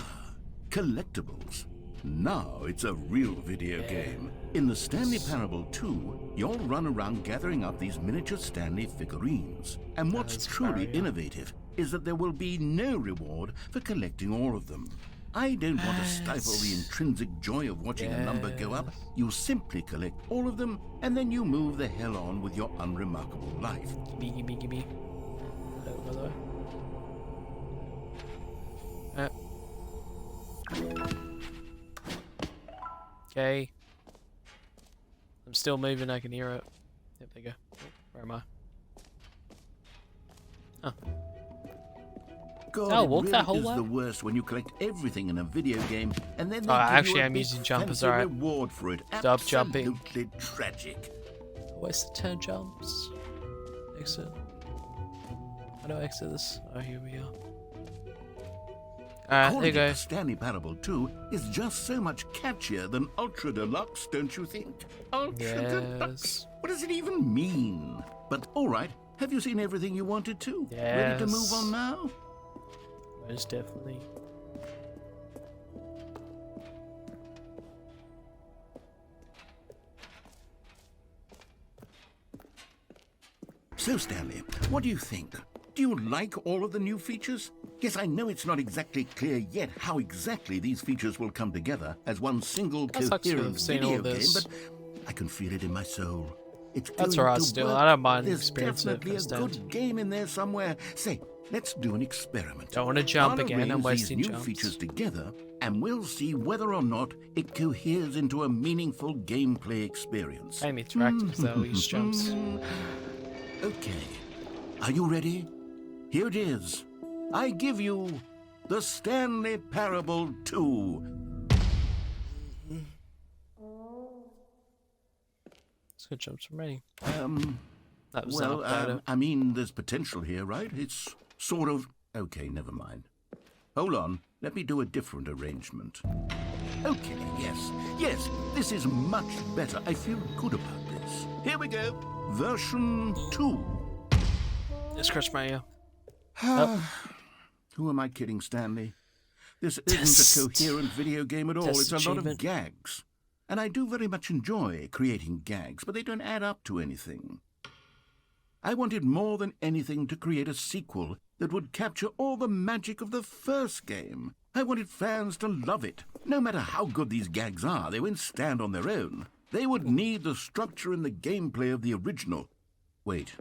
collectibles. Now it's a real video game. In the Stanley Parable 2, you'll run around gathering up these miniature Stanley figurines. And what's truly innovative is that there will be no reward for collecting all of them. I don't want to stifle the intrinsic joy of watching a number go up. You simply collect all of them, and then you move the hell on with your unremarkable life. Gimme. Hello, brother. Okay. I'm still moving, I can hear it. Yep, there you go. Where am I? Oh. God, I'll walk that whole way. way. It's the worst when you collect everything in a video game and then they actually, give you I'm a using big jumpers, fancy alright. reward for it. Stop jumping. Absolutely tragic. Where's the 10 jumps? Exit. How do I exit this? Oh, here we are. Alright, there you go. Stanley Parable 2 is just so much catchier than Ultra Deluxe, don't you think? Ultra Deluxe? What does it even mean? But alright, have you seen everything you wanted to? Yes. Ready to move on now? Most definitely. So, Stanley, what do you think? Do you like all of the new features? Yes, I know it's not exactly clear yet how exactly these features will come together as one single coherent video game, but I can feel it in my soul. That's alright still, I don't mind There's experiencing it definitely a good game in there somewhere. Say, let's do an experiment. Don't want to jump I'll again, I'm wasting these new jumps. features together, and we'll see whether or not it coheres into a meaningful gameplay experience. I'm interactive though, these jumps. Okay, are you ready? Here it is. I give you the Stanley Parable 2. It's good jumps from me. That was I mean, there's potential here, right? It's sort of... Okay, never mind. Hold on, let me do a different arrangement. Okay, yes, this is much better. I feel good about this. Here we go. Version 2. Scratch my ear. Who am I kidding, Stanley? This isn't a coherent video game at all. It's a lot of gags. And I do very much enjoy creating gags, but they don't add up to anything. I wanted more than anything to create a sequel that would capture all the magic of the first game. I wanted fans to love it. No matter how good these gags are, they won't stand on their own. They would need the structure and the gameplay of the original. Wait.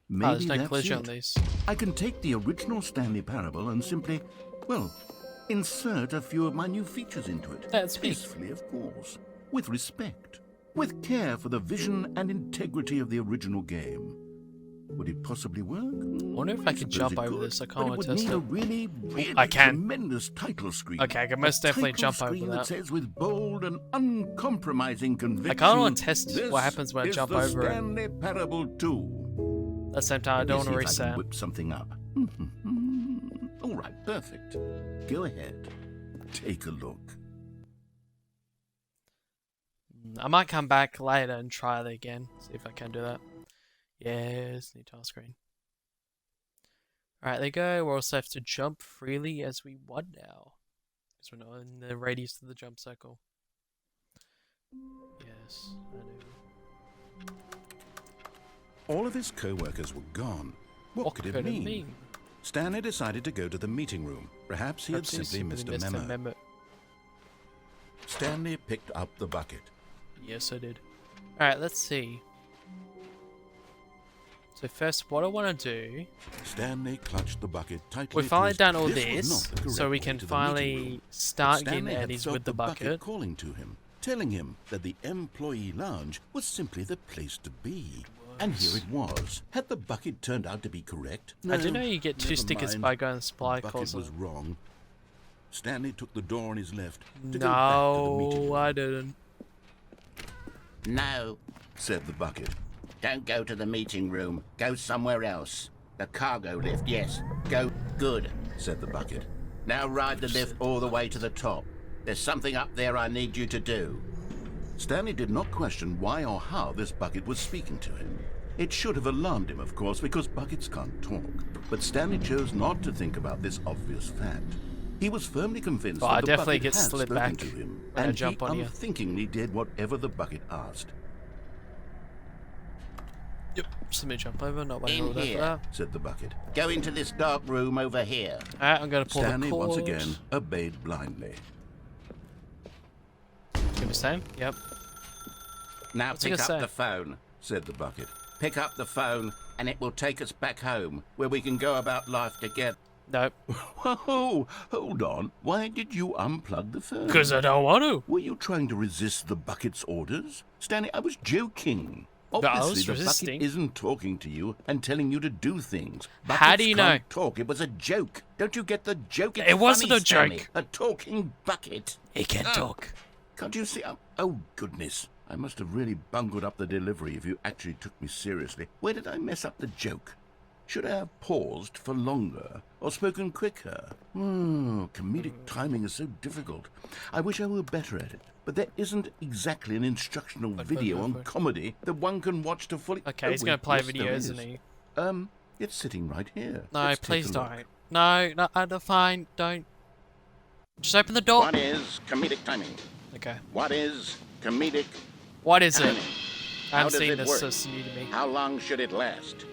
Maybe that's it. I can take the original Stanley Parable and simply, well, insert a few of my new features into it. That's peacefully, of course, with respect, with care for the vision and integrity of the original game. Would it possibly work? I wonder if I could jump over this. I can't test it. It would need a really I can. Tremendous title screen. Okay, I can most definitely jump over that. That says with bold and uncompromising conviction. I kind of want to test what happens when I jump over it. Stanley Parable 2. At the same time, I don't want to reset. I can whip something up. All right, perfect. Go ahead. Take a look. I might come back later and try it again. See if I can do that. Yes, new task screen. Alright, there you go. We're also have to jump freely as we want now. Because we're not in the radius of the jump circle. Yes, I know. All of his co-workers were gone. What could it mean? Stanley decided to go to the meeting room. Perhaps he had simply missed a memo. Stanley picked up the bucket. Yes, I did. Alright, let's see. So first, what I want to do... Stanley clutched the bucket tightly. We've finally done all this, so we can finally start getting Eddies with the bucket. Calling to him, telling him that the employee lounge was simply the place to be. And here it was. Had the bucket turned out to be correct? No, I do know you get 2 stickers by going supply calls. The bucket was wrong. Stanley took the door on his left to go back to the meeting room. I didn't. No, said the bucket. Don't go to the meeting room. Go somewhere else. The cargo lift, yes. Go. Good, said the bucket. Now ride the lift all the way to the top. There's something up there I need you to do. Stanley did not question why or how this bucket was speaking to him. It should have alarmed him, of course, because buckets can't talk. But Stanley chose not to think about this obvious fact. He was firmly convinced that the bucket had spoken to him, and he unthinkingly did whatever the bucket asked. Yep, just let me jump over, not waiting In all that for here, that. said the bucket. Go into this dark room over here. Alright, I'm gonna pull Stanley the cord. once again obeyed blindly. Give me same? Yep. Now What's pick up the phone, said the bucket. Pick up the phone, and it will take us back home, where we can go about life together. Nope. Whoa, hold on. Why did you unplug the phone? Because I don't want to. Were you trying to resist the bucket's orders? Stanley, I was joking. I Obviously, was the resisting. bucket isn't talking to you and telling you to do things. How Buckets do you know? can't talk. It was a joke. Don't you get the joke? It's It wasn't funny, a joke. Stanley. A talking bucket. He can talk. Can't you see? Oh, goodness. I must have really bungled up the delivery if you actually took me seriously. Where did I mess up the joke? Should I have paused for longer or spoken quicker? Comedic timing is so difficult. I wish I were better at it. But there isn't exactly an instructional video on comedy that one can watch to fully... Okay, he's going to play video, isn't he? It's sitting right here. No, Let's please take a look. don't. No, fine, don't. Just open the door. What is comedic timing? Okay. What is comedic What is it? timing? I How haven't does seen it this, work? so it's new to me. How long should it last?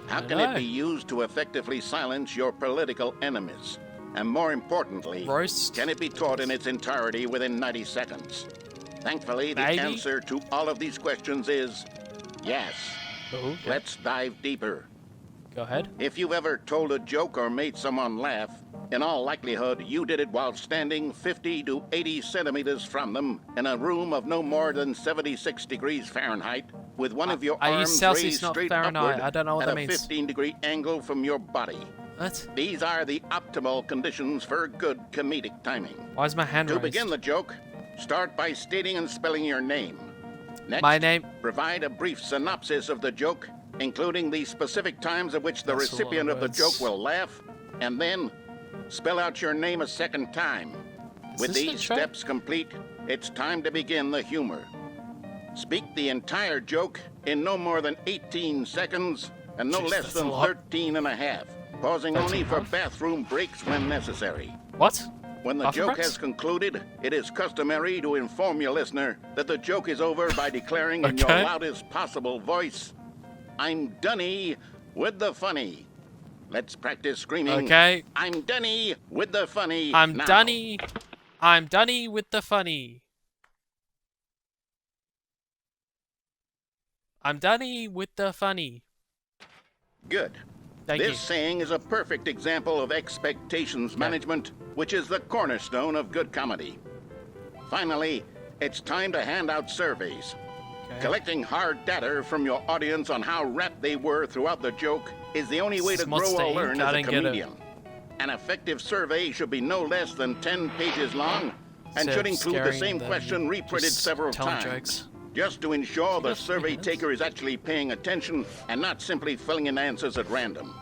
How don't can know. it be used to effectively silence your political enemies? And more importantly, Roast? can it be taught in its entirety within 90 seconds? Thankfully, the Maybe. answer to all of these questions is yes. Oh, Let's dive deeper. go ahead. If you've ever told a joke or made someone laugh, in all likelihood, you did it while standing 50 to 80 centimeters from them in a room of no more than 76 degrees Fahrenheit, with one of your I use arms Celsius, raised not straight Fahrenheit. upward I don't know what at that a means. 15-degree angle from your body. What? These are the optimal conditions for good comedic timing. Why is my hand To raised? begin the joke, start by stating and spelling your name. Next, My name? provide a brief synopsis of the joke, including the specific times at which the That's a lot of recipient of the words. joke will laugh, and then spell out your name a second time. With this the these trick? steps complete, it's time to begin the humor. Speak the entire joke in no more than 18 seconds and no Jeez, less that's a than lot. 13 and a half, pausing 13 only and a for half? bathroom breaks when necessary. What? When the Bathroom joke breaks? has concluded, it is customary to inform your listener that the joke is over by declaring in your Okay. loudest possible voice, "I'm Dunny with the funny." Let's practice screaming. Okay. I'm Dunny with the funny. I'm now. Dunny. I'm Dunny with the funny. I'm Dunny with the funny. Good. Thank This you. saying is a perfect example of expectations management, which is the cornerstone of good comedy. Finally, it's time to hand out surveys. Okay. Collecting hard data from your audience on how rapt they were throughout the joke is the only way to Smart grow or stink. learn I as a didn't get it. comedian. An effective survey should be no less than 10 pages long and Instead should of include the scaring same them, question reprinted just several telling times. jokes. Just to ensure the Yes, survey yes. taker is actually paying attention and not simply filling in answers at random.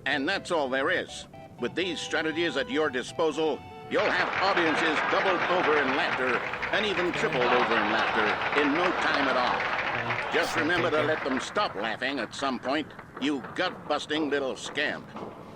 And that's all there is. With these strategies at your disposal, you'll have audiences doubled over in laughter and even tripled over in laughter in no time at all. Just remember to let them stop laughing at some point, you gut-busting little scamp.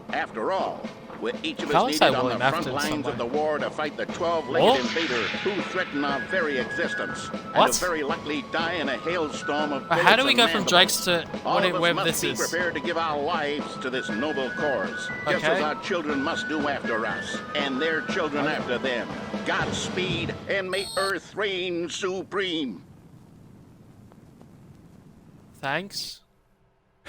After all, we're each of us Sounds needed like on the William front Afton lines of somewhere. the war to fight the 12-legged What? invader who threaten our very existence and What? to very likely die in a hailstorm of But how do bullets we and go from mandibles. jokes to All of us whatever must this be is? prepared to give our lives to this noble cause, just Okay. as our children must do after us, and their children after them. Godspeed, and may Earth reign supreme. Thanks.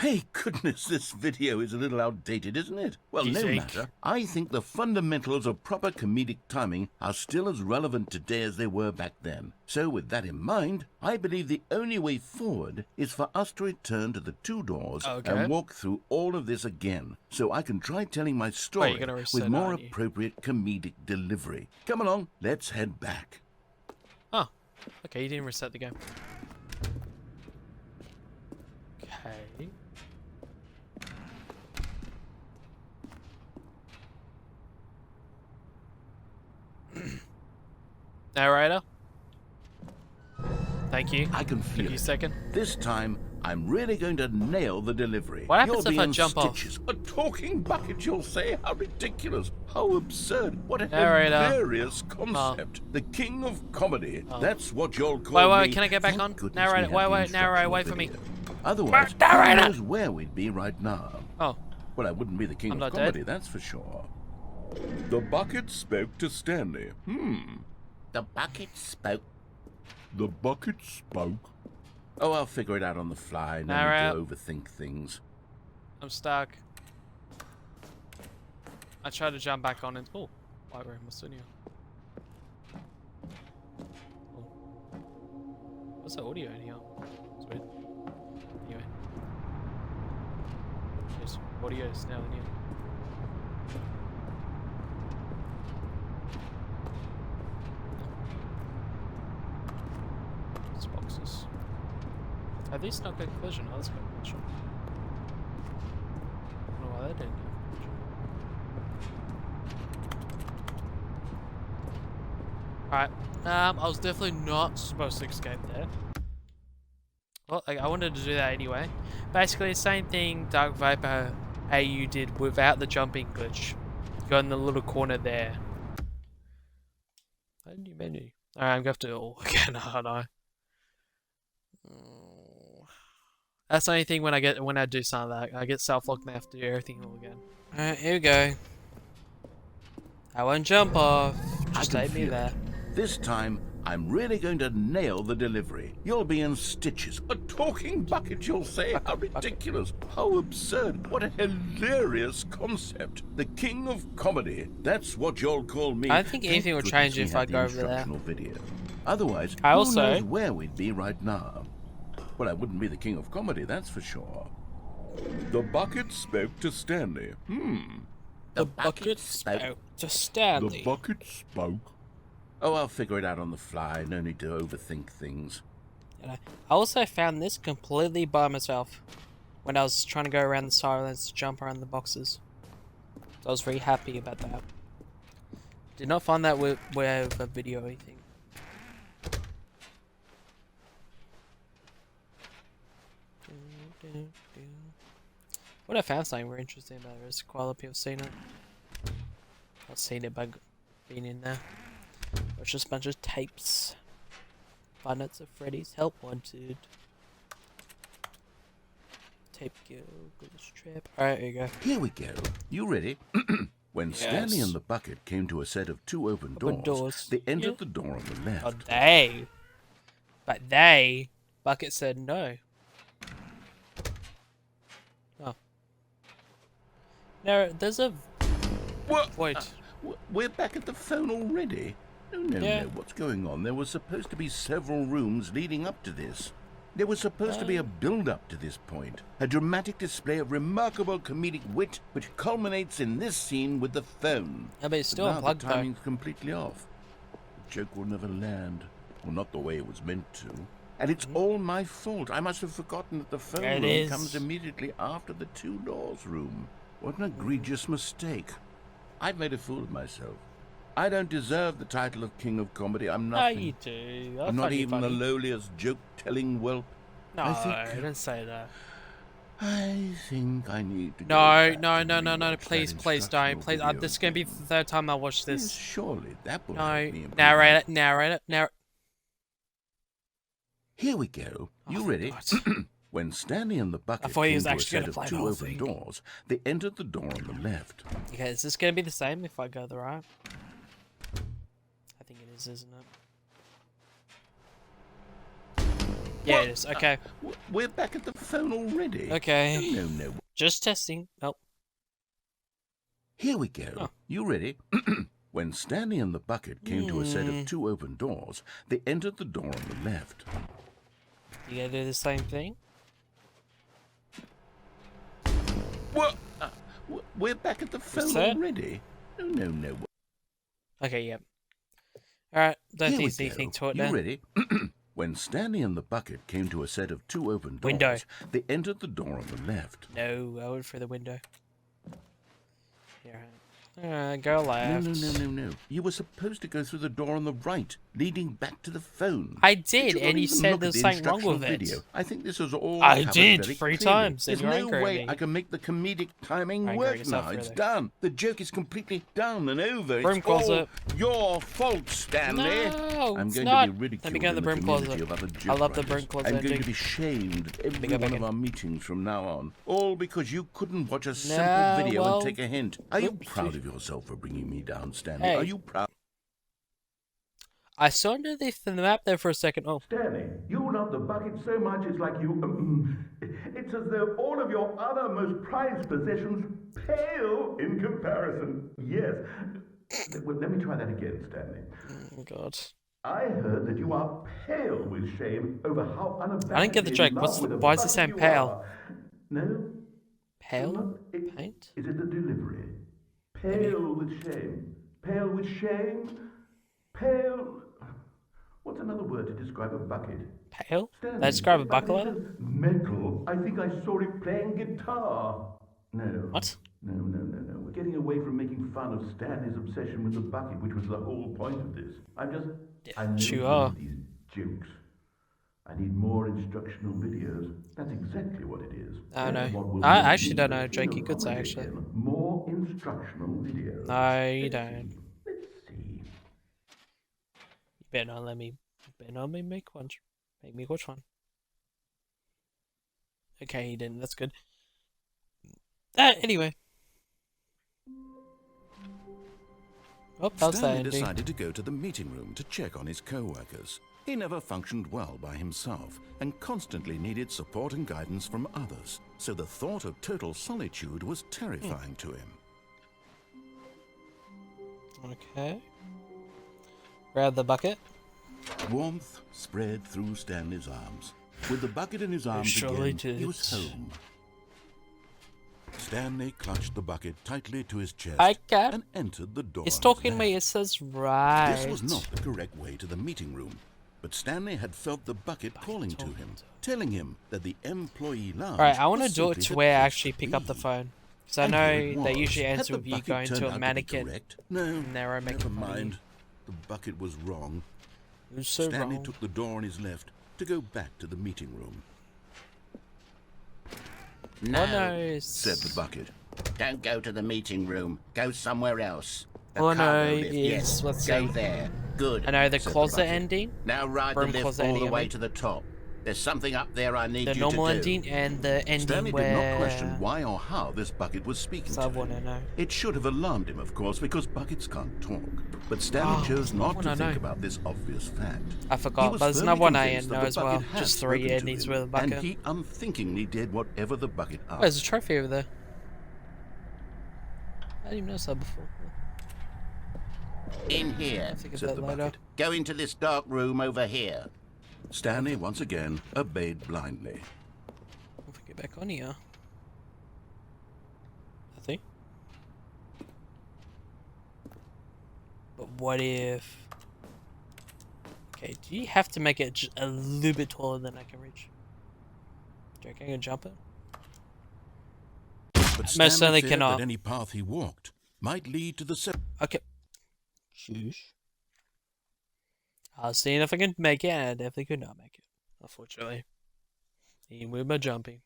Hey, goodness, this video is a little outdated, isn't it? Well, You no think? matter. I think the fundamentals of proper comedic timing are still as relevant today as they were back then. So with that in mind, I believe the only way forward is for us to return to the two doors and walk through all of this again, so I can try telling my story with more appropriate comedic delivery. Come along, let's head back. Oh, okay, you didn't reset the game. Okay. Narrator. Thank you. I can feel it. Second. This time, I'm really going to nail the delivery. What happens You'll if be I in jump stitches. off? A talking bucket, you'll say? How ridiculous. How absurd. What a Narrator. hilarious concept. The king of comedy. That's what you'll call wait, me. can I get back Thank on? goodness Narrator, we have the wait, narrator, instructional wait for me. video. Otherwise, who Narrator. knows where we'd be right now? Oh. Well, I wouldn't be the king I'm of not comedy, dead. that's for sure. The bucket spoke to Stanley. The bucket spoke. The bucket spoke. Oh, I'll figure it out on the fly. No need to overthink things. I'm stuck. I tried to jump back on and white room, what's in here? Oh. What's the audio in here? It's weird. Anyway. There's audio is now in here. These boxes. Have these not got collision? Oh, that's got collision. I don't know why that didn't have collision. Alright, I was definitely not supposed to escape there. Well, I wanted to do that anyway. Basically, the same thing Dark Vapor AU did without the jumping glitch. You go in the little corner there. New menu. Alright, I'm gonna have to do it all again, aren't I? That's the only thing when I do something like that. I get self-locked and I have to do everything all again. Alright, here we go. I won't jump off. Just take me there. This time, I'm really going to nail the delivery. You'll be in stitches. A talking bucket, you'll say? How ridiculous. How absurd. What a hilarious concept. The king of comedy. That's what you'll call me. I don't think anything will change if I go over there. Video. Otherwise, who knows where we'd be right now? Well, I wouldn't be the king of comedy, that's for sure. The bucket spoke to Stanley. The bucket spoke to Stanley. The bucket spoke. Oh, I'll figure it out on the fly. No need to overthink things. And I also found this completely by myself when I was trying to go around the silence to jump around the boxes. So I was very happy about that. Did not find that with a video or anything. What I found something very interesting about it is quite a lot of people have seen it. Not seen it, but been in there. It's just a bunch of tapes. 5 Nights at Freddy's Help Wanted. Tape kill, glitch trap. Alright, here you go. Here we go. You ready? When Stanley and the bucket came to a set of 2 open doors, they entered the door on the left. Oh, but Bucket said no. Oh. Now, there's a... What? Wait. We're back at the phone already? No, what's going on? There was supposed to be several rooms leading up to this. There was supposed to be a build-up to this point. A dramatic display of remarkable comedic wit which culminates in this scene with the phone. Yeah, but it's still unplugged, the timing's completely off. The joke will never land. Well, not the way it was meant to. And it's all my fault. I must have forgotten that the phone room comes immediately after the 2 doors room. What an egregious mistake. I've made a fool of myself. I don't deserve the title of King of Comedy. I'm nothing. No, you do. I'm not even the lowliest joke-telling whelp. No, I didn't say that. I think I need to No, please don't. Please, this is going to be the 3rd time I watch this. Yes, surely, that will narrate it. Here we go. You ready? When Stanley and the bucket came to a set of 2 open doors, they entered the door on the left. Okay, is this going to be the same if I go the right? I think it is, isn't it? Yeah, it is. Okay. We're back at the phone already. Okay. No. Just testing. Nope. Here we go. Oh. You ready? When Stanley and the bucket came to a set of 2 open doors, they entered the door on the left. You gotta do the same thing? What? We're back at the phone already? No. Okay, yep. Alright, don't Here think we there's anything go. to it You now. ready? When Stanley and the bucket came to a set of 2 open doors, Window. they entered the door on the left. No, I went for the window. Here, go left. No. You were supposed to go through the door on the right, leading back to the phone. I did, you and you even said look there at was the something wrong with instructional it. video? I think this is all I covered did, very 3 clearly. times, and There's you're no angry at way me. I can make the comedic timing Angry work yourself, now. It's really. done. The joke is completely done and over. Broom It's all closet. your fault, Stanley. No, I'm it's going not. to be ridiculed Let me go in the in broom community closet. of other I joke love the writers. broom closet I'm going ending. to be shamed at every go one back of in. our meetings from now on. All because you couldn't watch a simple No, video well, and take a hint. Are you whoops. proud of yourself for bringing me down, Stanley? Hey. Are you proud? I saw underneath the map there for a second. Oh, Stanley, you love the bucket so much it's like you... it's as though all of your other most prized possessions pale in comparison. Yes. Well, let me try that again, Stanley. oh God. I heard that you are pale with shame over how unabashedly I didn't get the joke. in What's love the- with a why is it bucket saying you pale? are. No? Pale? Paint? Is it the delivery? Pale with shame. Pale with shame? Pale... What's another word to describe a bucket? Pale? Stanley, They describe a the bucket bucket ladder? is metal. I think I saw it playing guitar. No. What? No. We're getting away from making fun of Stanley's obsession with the bucket, which was the whole point of this. I know you are. these jokes. I need more instructional videos. That's exactly what it is. I don't That's know. what will I make actually me don't know the a joke king you of could say, comedy actually. again. More instructional videos. No, you Let's don't. see. Let's see. You better not let me. Better not let me make one. Make me watch one. Okay, he didn't. That's good. Anyway. Oh, that was the Stanley ending. decided to go to the meeting room to check on his co-workers. He never functioned well by himself and constantly needed support and guidance from others, so the thought of total solitude was terrifying to him. Okay. Grab the bucket. Warmth spread through Stanley's arms. With the bucket in his arms surely again, he did. was home. Stanley clutched the bucket tightly to his chest I can. and entered the door. It's on his talking to me. left. It says right. This was not the correct way to the meeting room, but Stanley had felt the bucket calling to him, telling him that the employee lounge. Alright, I want to was do it simply to the where I place actually to pick up the be. phone. Because I And here know it they was. usually Had ends the with you bucket going turned to out a be mannequin. correct? No, and they're never making money. mind. The bucket was wrong. It was so Stanley wrong. took the door on his left to go back to the meeting room. No, said the bucket. Don't go to the meeting room. Go somewhere else. The Oh, no, cargo lift, yes, yes. let's Go see. there. Good. I know the said closet bucket. ending, Now ride the broom lift closet all the ending, I way mean. to the top. There's something up there I need the you normal to do. ending, and the ending Stanley where. did not question why or how this bucket was speaking So I to want to him. know. It should have alarmed him, of course, because buckets can't talk. But Stanley chose I not wanna to think know. about this obvious fact. I He forgot, was but there's firmly another one I convinced know that the as well. bucket had Just 3 spoken to endings him, with a bucket. And he unthinkingly did whatever the bucket asked. Oh, there's a trophy over there. I didn't even notice that before. In here. I'll think of said that the later. bucket. Go into this dark room over here. Stanley once again obeyed blindly. If we get back on here. I think. But what if... Okay, do you have to make it just a little bit taller than I can reach? Do you reckon I can jump it? But Most Stanley certainly feared cannot. that any path he walked might lead to the Okay. Sheesh. I'll see if I can make it, and I definitely could not make it. Unfortunately. Even with my jumping.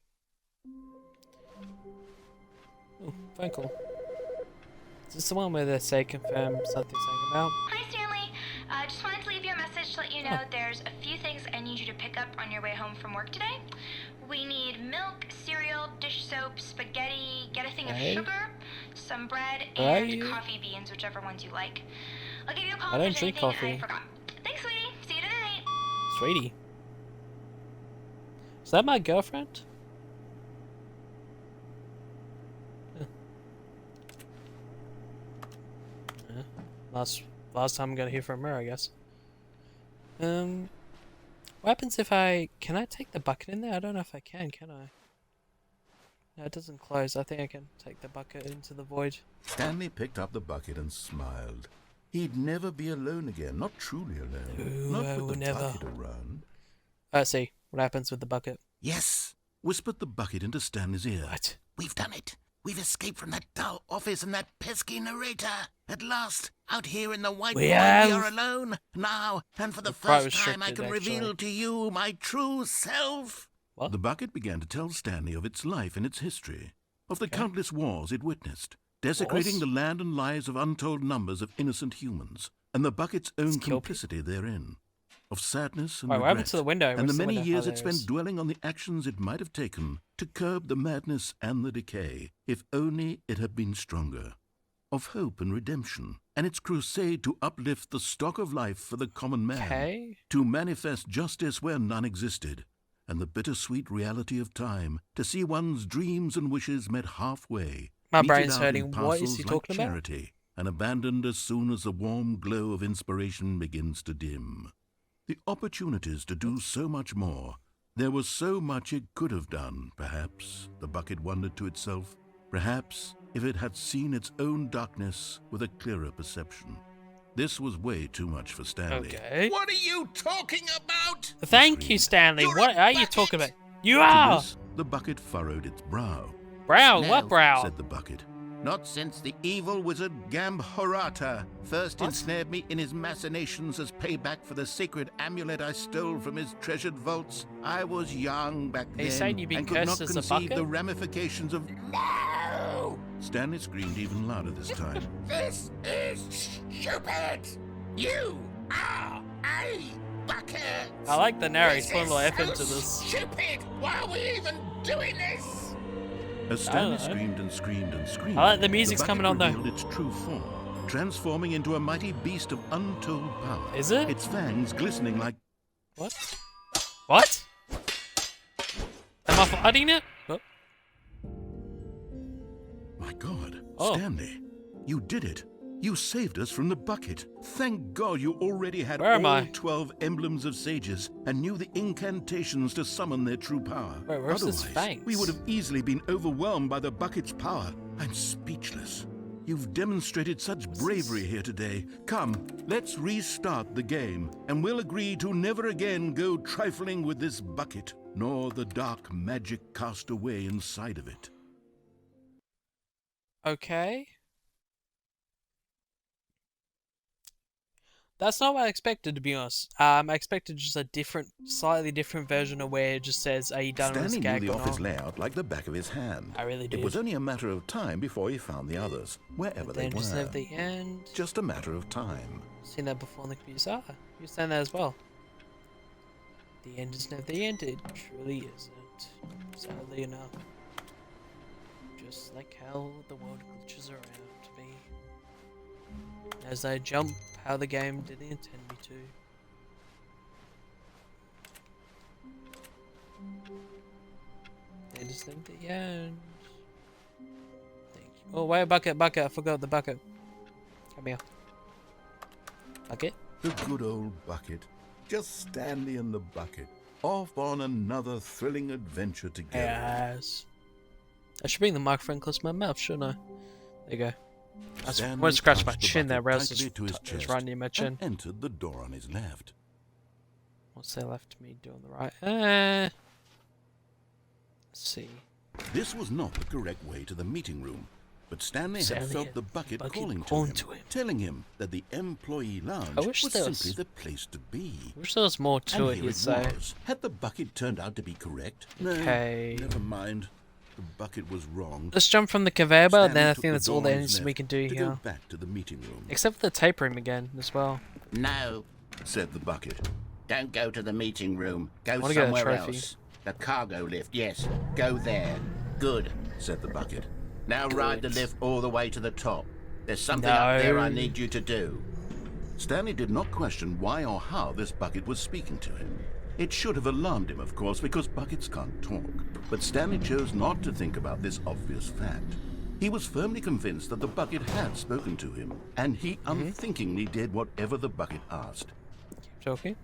Oh, phone call. Is this the one where they say confirm something about? Hi, Stanley. Just wanted to leave you a message to let you know there's a few things I need you to pick up on your way home from work today. We need milk, cereal, dish soap, spaghetti, get a thing of sugar, some bread, and coffee beans, whichever ones you like. I'll give you a call I don't if there's drink anything coffee. I forgot. Thanks, sweetie. See you tonight. Sweetie. Is that my girlfriend? Yeah. Last time I'm gonna hear from her, I guess. What happens if can I take the bucket in there? I don't know if I can I? No, it doesn't close. I think I can take the bucket into the void. Stanley picked up the bucket and smiled. He'd never be alone again, not truly alone. Ooh, not with the never. bucket around. See, what happens with the bucket? Yes, whispered the bucket into Stanley's ear. What? We've done it. We've escaped from that dull office and that pesky narrator. At last, out here in the white void, we are alone. Now, and for the first time, I can reveal to you my true self. What? The bucket began to tell Stanley of its life and its history, of the countless wars it witnessed, desecrating the land and lives of untold numbers of innocent humans, and the bucket's own complicity therein, of sadness and regret, to the window? and the many years it spent dwelling on the actions it might have taken to curb the madness and the decay, if only it had been stronger, of hope and redemption, and its crusade to uplift the stock of life for the common man, to manifest justice where none existed, and the bittersweet reality of time, to see one's dreams and wishes met halfway, my brain's hurting. What is he talking about? Charity, and abandoned as soon as the warm glow of inspiration begins to dim. The opportunities to do so much more. There was so much it could have done, perhaps, the bucket wondered to itself. Perhaps, if it had seen its own darkness with a clearer perception. This was way too much for Stanley. Okay. What are you talking about? Thank you, Stanley. What are you talking about? You To are! this, the bucket furrowed its brow. Brow? No, What brow? Said the bucket. Not since the evil wizard Gambhorata first ensnared me in his machinations as payback for the sacred amulet I stole from his treasured vaults. I was young back Are you then saying you've been and could not cursed as a conceive bucket? the ramifications of... No! Stanley screamed even louder this time. This is stupid! You are a bucket! I like the narrator. He's putting a lot of This effort is into so this. stupid! Why are we even doing this? As Stanley screamed and screamed and screamed, I like the music's bucket coming on, though. revealed its true form, transforming into a mighty beast of untold power. Is it? Its fangs glistening like... What? What? Am I fighting it? Oh. My God, Oh. Stanley, you did it. You saved us from the bucket. Thank God you already had Where am all I? 12 emblems of sages and knew the incantations to summon their true power. Wait, where's his Otherwise, fangs? we would have easily been overwhelmed by the bucket's power. I'm speechless. You've demonstrated such bravery here today. Come, let's restart the game, and we'll agree to never again go trifling with this bucket, nor the dark magic cast away inside of it. Okay. That's not what I expected, to be honest. I expected just a slightly different version of where it just says, "Are you done with this Stanley gag knew the or office not?" layout like the back of his hand. I really did. It was only a matter of time before he found the others, wherever they Then just were. at the end. Just a matter of time. Seen that before on the computer. Ah, you've seen that as well. The end is never the end. It truly isn't. Sadly enough. Just like how the world glitches around me. As I jump how the game didn't intend me to. End is never the end. Thank you. Oh, wait, bucket. I forgot the bucket. Come here. Bucket? The good old bucket. Just Stanley and the bucket. Off on another thrilling adventure together. Yes. I should bring the microphone close to my mouth, shouldn't I? There you go. I Stanley want to scratch my touched the chin there, bucket Raz. tightly to his It's chest right near my chin. and entered the door on his left. What's there left of me doing the right? Let's see. This was not the correct way to the meeting room, but Stanley had felt the bucket calling to him, telling him that the employee lounge wish was there was- simply the place to be. I wish there was more to And it, here you'd it say. was. Had the bucket turned out to be correct? No, Okay. never mind. The bucket was wrong. Let's jump from the conveyor belt, and then I Stanley took think that's the all door the on his ends we left can do to here. go back to the meeting room, Except for the tape room again, as well. No, said the bucket. don't go to the meeting room. Go wanna get a somewhere trophy. else. The cargo lift, yes. Go there. Good. Said the bucket. Now ride the Good. lift all the way to the top. There's something up there I No. need you to do. Stanley did not question why or how this bucket was speaking to him. It should have alarmed him, of course, because buckets can't talk. But Stanley chose not to think about this obvious fact. He was firmly convinced that the bucket had spoken to him, and he unthinkingly did whatever the bucket asked. Keep talking.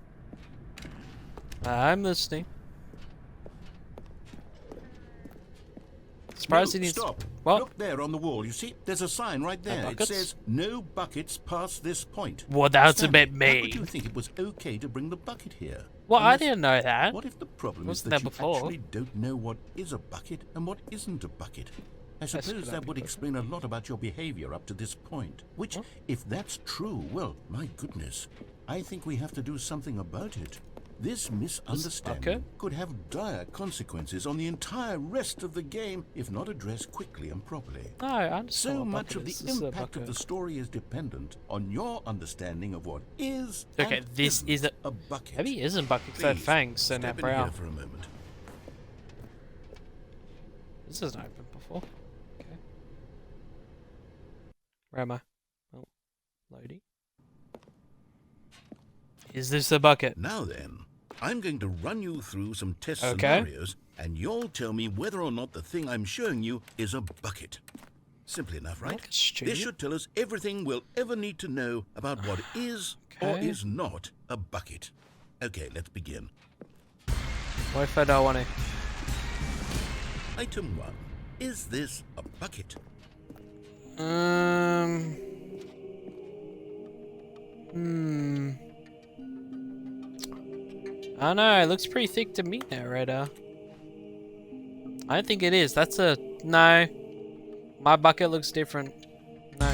I'm listening. Surprised he needs... Stop. What? Look there on the wall. You see, there's a sign right there. It says, no buckets past this point. Well, that's Stanley, a bit mean. how would you think it was okay to bring the bucket here? Well, I didn't know that. What if the problem is Wasn't that there you before? actually don't know what is a bucket and what isn't a bucket? I suppose that would explain a lot about your behavior up to this point. Which, if that's true, well, my goodness, I think we have to do something about it. This misunderstanding could have dire consequences on the entire rest of the game if not addressed quickly and properly. No, I understand. So what much bucket of is. the This is a impact of bucket. the story is dependent on your understanding of what is Okay, and this isn't is a bucket. Maybe it isn't buckets. They have Please, fangs and step they're in here brown. for a moment. This isn't open before. Okay. Where am I? Oh, loading. Is this a bucket? Now then, I'm going to run you through some test Okay. scenarios, and you'll tell me whether or not the thing I'm showing you is a bucket. Simple enough, right? Like a student? This should tell us everything we'll ever need to know about what is or Okay. is not a bucket. Okay, let's begin. What if I don't want to? Item 1. Is this a bucket? I don't know, it looks pretty thick to me, narrator. I don't think it is. That's a... No. My bucket looks different. No.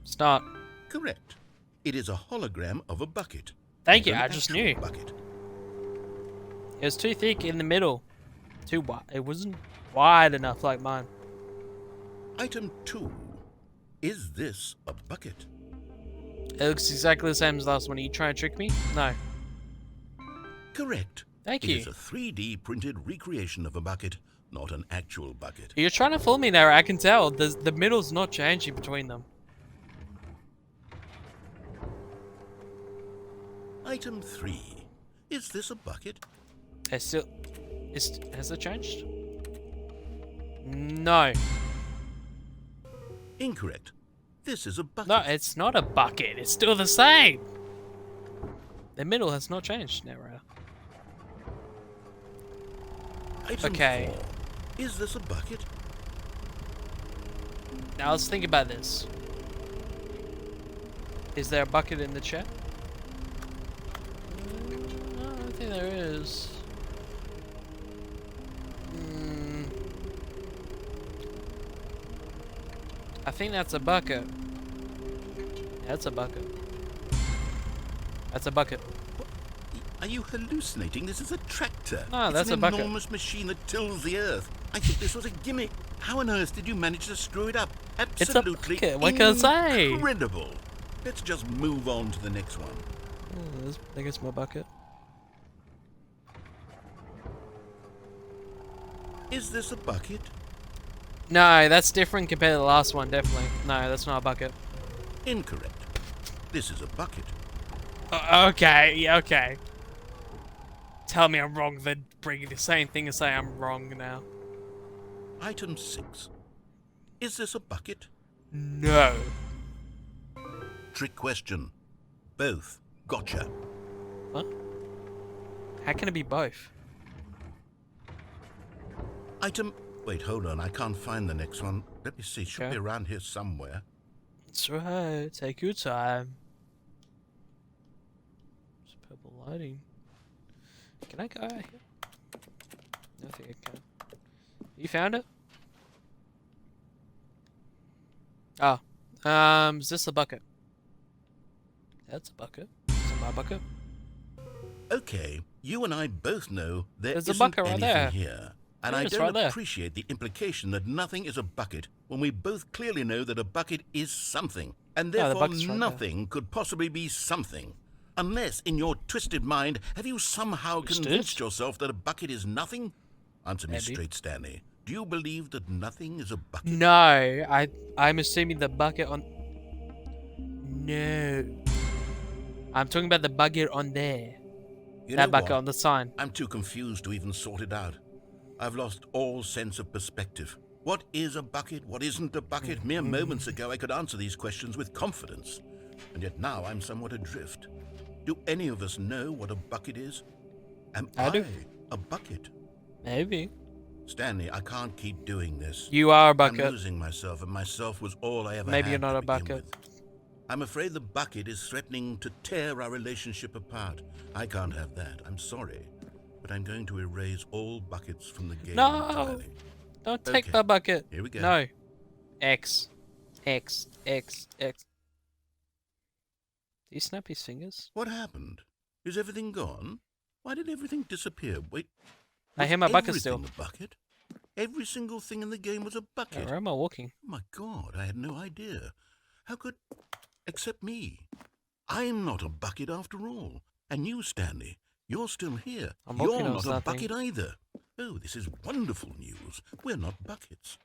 It's not. Correct. It is a hologram of a bucket. Thank Not you, an I just actual knew. Bucket. It was too thick in the middle. Too wide. It wasn't wide enough like mine. Item 2. Is this a bucket? It looks exactly the same as the last one. Are you trying to trick me? No. Correct. Thank It you. is a 3D printed recreation of a bucket, not an actual bucket. You're trying to fool me there, I can tell. The middle's not changing between them. Item 3. Is this a bucket? It's still... has it changed? No. Incorrect. This is a bucket. No, it's not a bucket. It's still the same. The middle has not changed, narrator. Item Okay. 4. Is this a bucket? Now let's think about this. Is there a bucket in the chat? No, I don't think there is. I think that's a bucket. Yeah, that's a bucket. That's a bucket. Are you hallucinating? This is a tractor. No, that's it's a bucket. an enormous machine that tills the earth. I thought this was a gimmick. How on earth did you manage to screw it up? It's a Absolutely bucket. What can I say? incredible. Let's just move on to the next one. I think it's my bucket. Is this a bucket? No, that's different compared to the last one, definitely. No, that's not a bucket. Incorrect. This is a bucket. Okay, yeah, okay. Tell me I'm wrong, then bring the same thing and say I'm wrong now. Item 6. Is this a bucket? No. Trick question. Both. Gotcha. What? How can it be both? Item... Wait, hold on. I can't find the next one. Let me see. Should Okay. be around here somewhere. It's right. Take your time. It's purple lighting. Can I go out here? I think I can. You found it? Oh. Is this a bucket? That's a bucket. Is it my bucket? Okay, you and I both know There's a isn't bucket right anything there. here. And Yeah, I it's don't right there. appreciate the implication that nothing is a bucket when we both clearly know that a bucket is something. And Yeah, the therefore bucket's right there. nothing could possibly be something. Unless, in your twisted mind, have you somehow Twisted? convinced yourself that a bucket is nothing? Answer me Maybe. straight, Stanley. Do you believe that nothing is a bucket? No, I'm assuming the bucket on... No. I'm talking about the bucket on there. That bucket on the sign. I'm too confused to even sort it out. I've lost all sense of perspective. What is a bucket? What isn't a bucket? Mere moments ago I could answer these questions with confidence. And yet now I'm somewhat adrift. Do any of us know what a bucket is? Am I a bucket? Maybe. Stanley, I can't keep doing this. You are a bucket. I'm losing myself, and myself was all I ever Maybe had you're not to a begin bucket. with. I'm afraid the bucket is threatening to tear our relationship apart. I can't have that. I'm sorry. But I'm going to erase all buckets from the game entirely. Don't take Okay, the bucket. Here we go. No. X. X. X. X. Do you snap his fingers? What happened? Is everything gone? Why did everything disappear? Wait. I hear my bucket still. A bucket? Every single thing in the game was a bucket. Where am I walking? Oh my God, I had no idea. How could... Except me. I'm not a bucket after all. And you, Stanley, you're still here. You're not a bucket either. Oh, this is wonderful news. We're not buckets.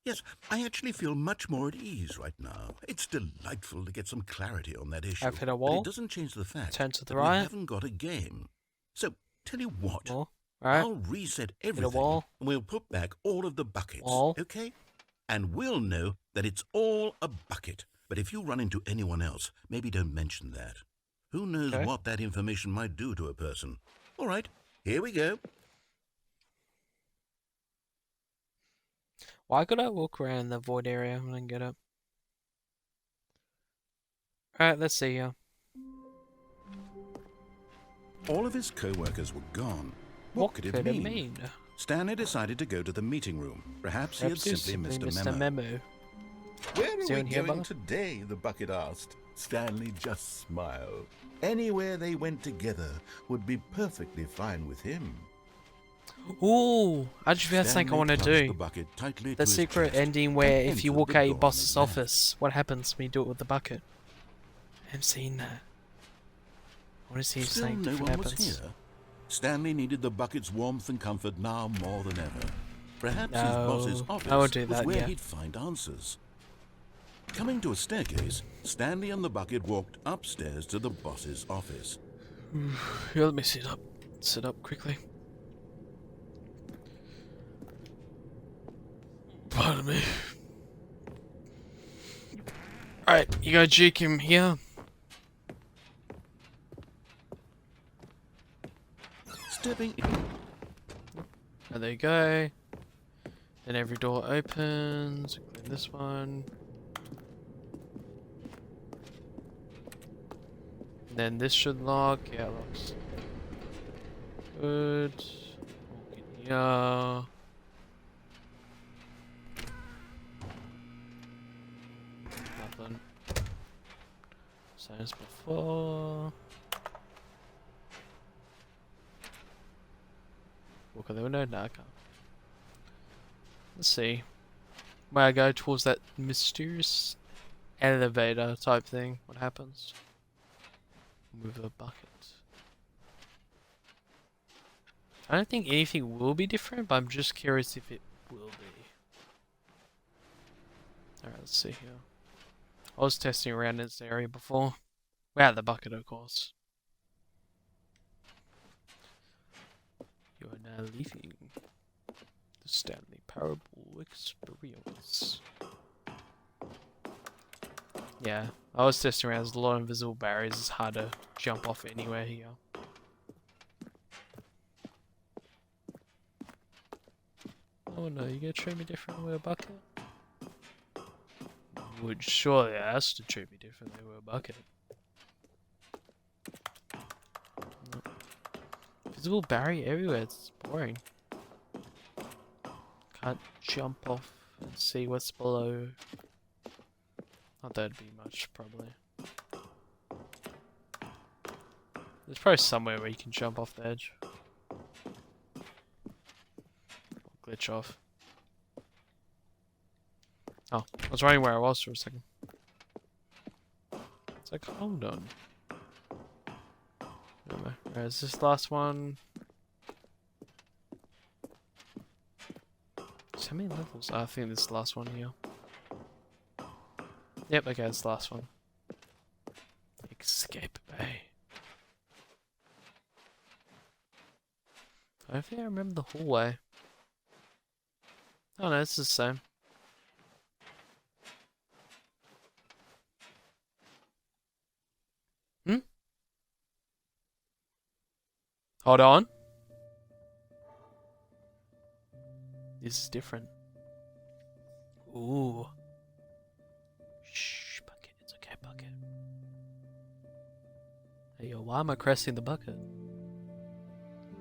Yes, I actually feel much more at ease right now. It's delightful to get some clarity on that issue. I've hit a wall. But it doesn't change the fact Turn to the that right. we haven't got a game. So, tell you what. Wall. Right. I'll reset everything. wall. And we'll put back all of the buckets. Wall. Okay? And we'll know that it's all a bucket. But if you run into anyone else, maybe don't mention that. Who knows what that information might do to a person. All right, here we go. Why could I walk around the void area when I get up? Alright, let's see here. All of his co-workers were gone. What could it mean? Stanley decided to go to the meeting room. Perhaps he had simply missed a memo. Where are we going today? The bucket asked. Stanley just smiled. Anywhere they went together would be perfectly fine with him. Ooh, I just realized something I want to do. The secret ending where if you walk out your boss's office, what happens when you do it with the bucket? I haven't seen that. I want to see if something different happens. Stanley needed the bucket's warmth and comfort now more than ever. Perhaps his boss's office was where he'd find answers. Coming to a staircase, Stanley and the bucket walked upstairs to the boss's office. Here, let me sit up. Sit up quickly. Pardon me. Alright, you gotta juke him here. Stepping in. Oh, there you go. Then every door opens, including this one. And then this should lock. Yeah, it locks. Good. Walk in here. Nothing. Same as before. Walk on the window? No, I can't. Let's see. Where I go towards that mysterious elevator type thing. What happens? With a bucket. I don't think anything will be different, but I'm just curious if it will be. Alright, let's see here. I was testing around in this area before. Without the bucket, of course. You are now leaving the Stanley Parable experience. Yeah, I was testing around. There's a lot of invisible barriers. It's hard to jump off anywhere here. Oh no, you gonna treat me differently with a bucket? Would surely ask to treat me differently with a bucket. No. Invisible barrier everywhere. It's boring. Can't jump off and see what's below. Not that'd be much, probably. There's probably somewhere where you can jump off the edge. Or glitch off. Oh, I was running where I was for a second. It's like, hold on. Alright, is this last one? So how many levels? I think this is the last one here. Yep, okay, it's the last one. Escape bay. I think I remember the hallway. Oh no, it's the same. Hmm? Hold on. This is different. Ooh. Shh, bucket. It's okay, bucket. Hey, yo, why am I caressing the bucket?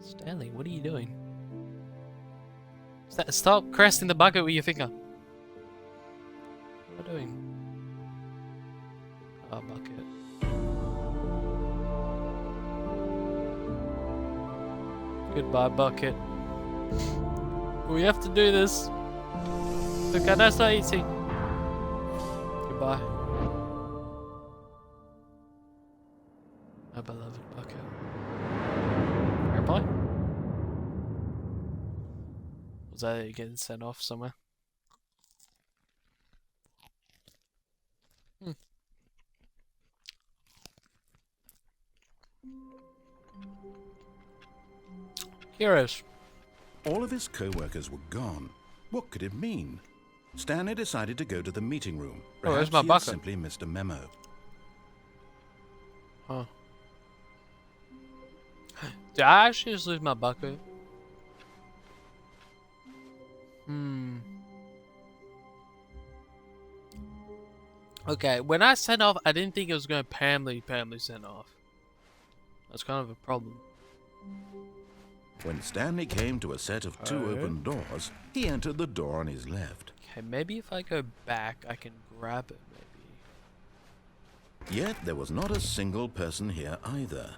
Stanley, what are you doing? Stop caressing the bucket with your finger. What am I doing? Oh, bucket. Goodbye, bucket. We have to do this. Okay, that's not easy. Goodbye. My beloved bucket. Airplane? Was that it getting sent off somewhere? Heroes. All of his co-workers were gone. What could it mean? Stanley decided to go to the meeting room. Where's Perhaps my he had bucket? simply missed a memo. Huh. Did I actually just lose my bucket? Okay, when I sent off, I didn't think it was going to permanently send off. That's kind of a problem. When Stanley came to a set of two open doors, he entered the door on his left. Okay, maybe if I go back, I can grab it, maybe. Yet there was not a single person here either.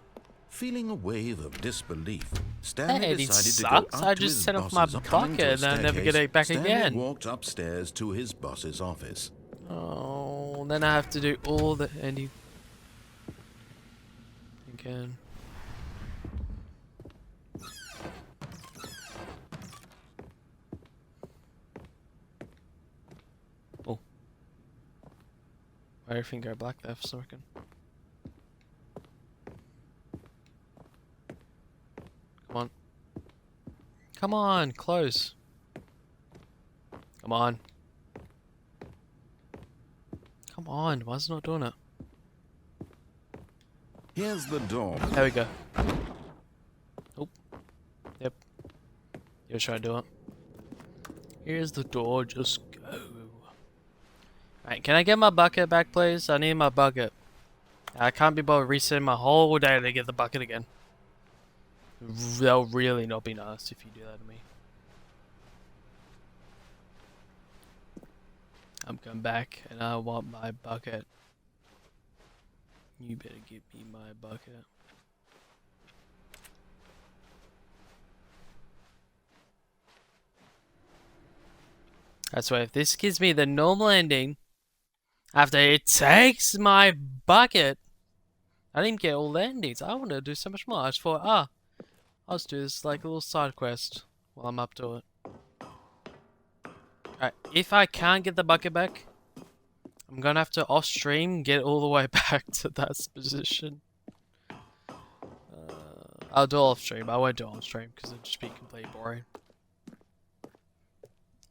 Feeling a wave of disbelief, Stanley Hey, decided it to go sucks. up I to just his set off my boss's. Coming to a bucket and I never get staircase, it back Stanley again. walked upstairs to his boss's office. Oh, then I have to do all the ending again. Oh. Why did everything go black there for a second? Come on. Come on, close. Come on. Come on, why is it not doing it? Here's the door. There we go. Oh. Yep. You're trying to do it. Here's the door, just go. Alright, can I get my bucket back, please? I need my bucket. I can't be bothered resetting my whole day to get the bucket again. That'll really not be nice if you do that to me. I'm coming back and I want my bucket. You better give me my bucket. That's why if this gives me the normal ending, after it takes my bucket, I didn't get all the endings. I want to do so much more. I just thought, I'll just do this like a little side quest while I'm up to it. Alright, if I can't get the bucket back, I'm gonna have to off stream get all the way back to that position. I'll do off stream. I won't do on stream because it'd just be completely boring.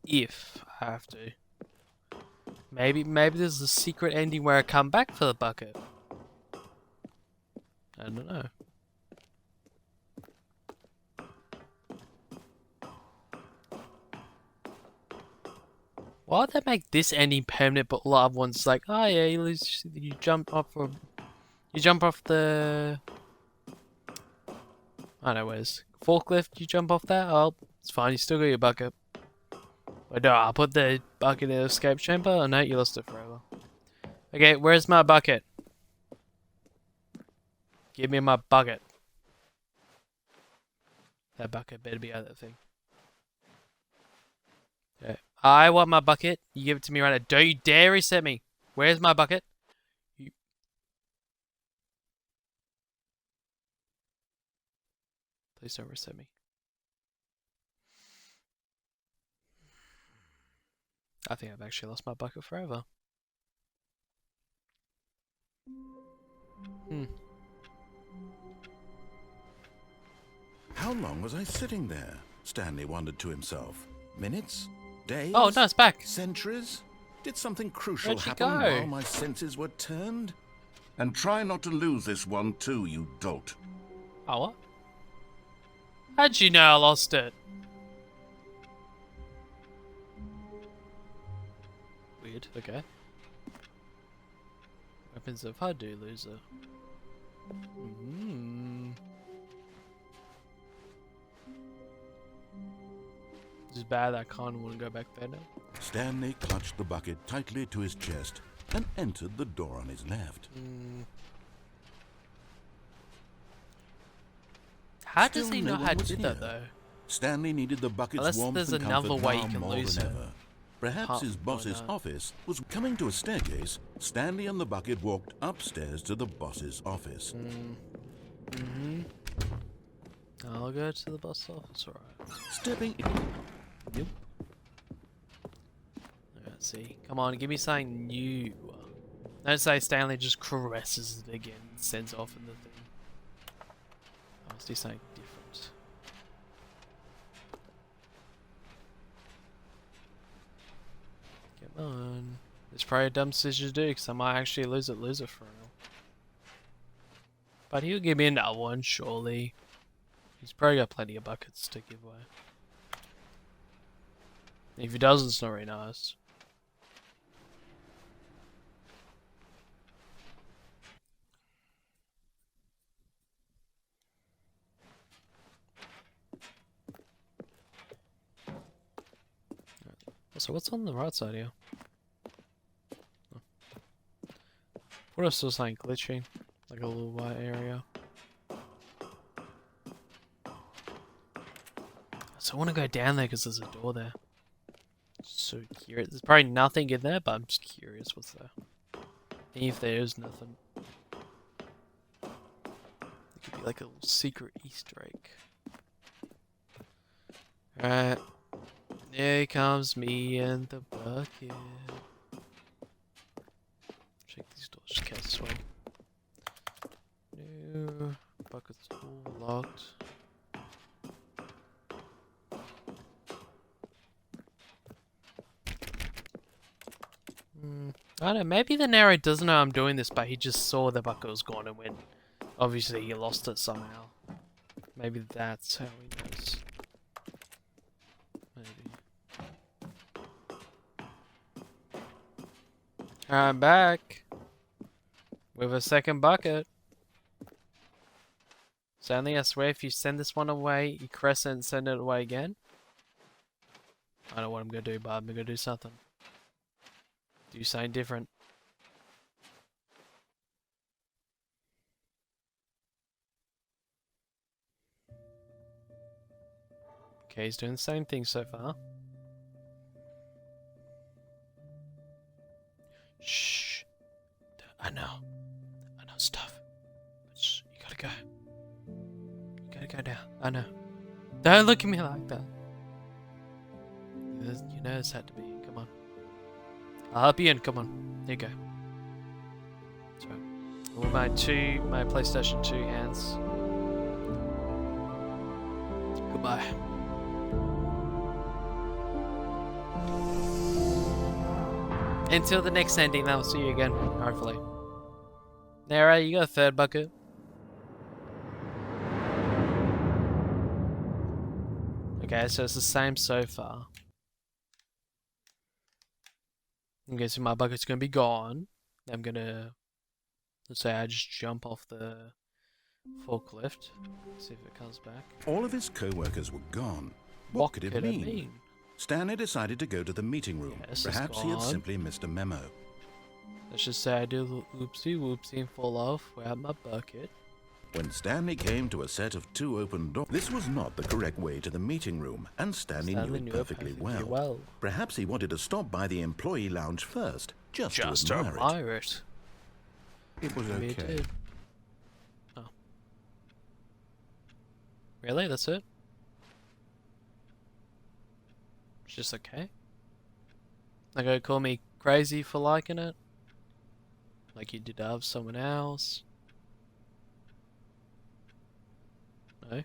If I have to. Maybe there's a secret ending where I come back for the bucket. I don't know. Why'd they make this ending permanent, but a lot of ones like, oh yeah, you jump off the, I don't know, where's forklift? You jump off that? Oh, it's fine. You still got your bucket. But no, I'll put the bucket in the escape chamber. Oh no, you lost it forever. Okay, where's my bucket? Give me my bucket. That bucket better be out of that thing. Okay. I want my bucket. You give it to me right now. Don't you dare reset me. Where's my bucket? Please don't reset me. I think I've actually lost my bucket forever. How long was I sitting there? Stanley wondered to himself. Minutes? Days? Oh, no, it's back. Centuries? Did something crucial Where'd she happen go? while my senses were turned? And try not to lose this one too, you dolt. Oh, what? How'd you know I lost it? Weird, okay. Weapons if I do lose it. This is bad, I kinda wanna go back there now. Stanley clutched the bucket tightly to his chest and entered the door on his left. How does Still he no know one how to was do here. that though? Stanley needed the bucket's Unless warmth there's and another comfort way now you can more lose than it. ever. Perhaps Apart his from boss's doing that. office was coming to a staircase. Stanley and the bucket walked upstairs to the boss's office. I'll go to the boss office, alright. Stepping in, Yep. Let's see. Come on, give me something new. Don't say Stanley just caresses it again and sends off in the thing. Let's do something different. Come on. It's probably a dumb decision to do because I might actually lose it for real. But he'll give me another one, surely. He's probably got plenty of buckets to give away. If he doesn't, it's not very nice. So what's on the right side here? Oh. What else was like glitching? Like a little white area. So I want to go down there because there's a door there. So curious. There's probably nothing in there, but I'm just curious what's there. And if there is nothing, it could be like a little secret Easter egg. Alright. Here comes me and the bucket. Check these doors, just can't swing. No, bucket's all locked. I don't know, maybe the narrator doesn't know I'm doing this, but he just saw the bucket was gone and went. Obviously, he lost it somehow. Maybe that's how he knows. Maybe. I'm back with a second bucket. Stanley, I swear if you send this one away, you caress it and send it away again. I don't know what I'm gonna do, but I'm gonna do something. Do something different. Okay, he's doing the same thing so far. Shh. I know stuff. Shh, you gotta go. You gotta go now. I know. Don't look at me like that. You know this had to be. Come on. I'll help you in. Come on. Here you go. So, with my PlayStation 2 hands. Goodbye. Until the next ending, I'll see you again, hopefully. Nara, you got a third bucket? Okay, so it's the same so far. I'm guessing my bucket's gonna be gone. I'm gonna, let's say I just jump off the forklift. See if it comes back. all of his co-workers were gone. What could it mean? Stanley decided to go to the meeting room. Yes, it's Perhaps he had gone. simply missed a memo. Let's just say I do a little oopsie whoopsie and fall off without my bucket. When Stanley came to a set of 2 open doors, this was not the correct way to the meeting room, and Stanley knew it perfectly well. Perhaps he wanted to stop by the employee lounge first, just to admire it. It was Maybe it okay. did. Oh. Really? That's it? It's just okay? Like, gonna call me crazy for liking it? Like you did of someone else? No?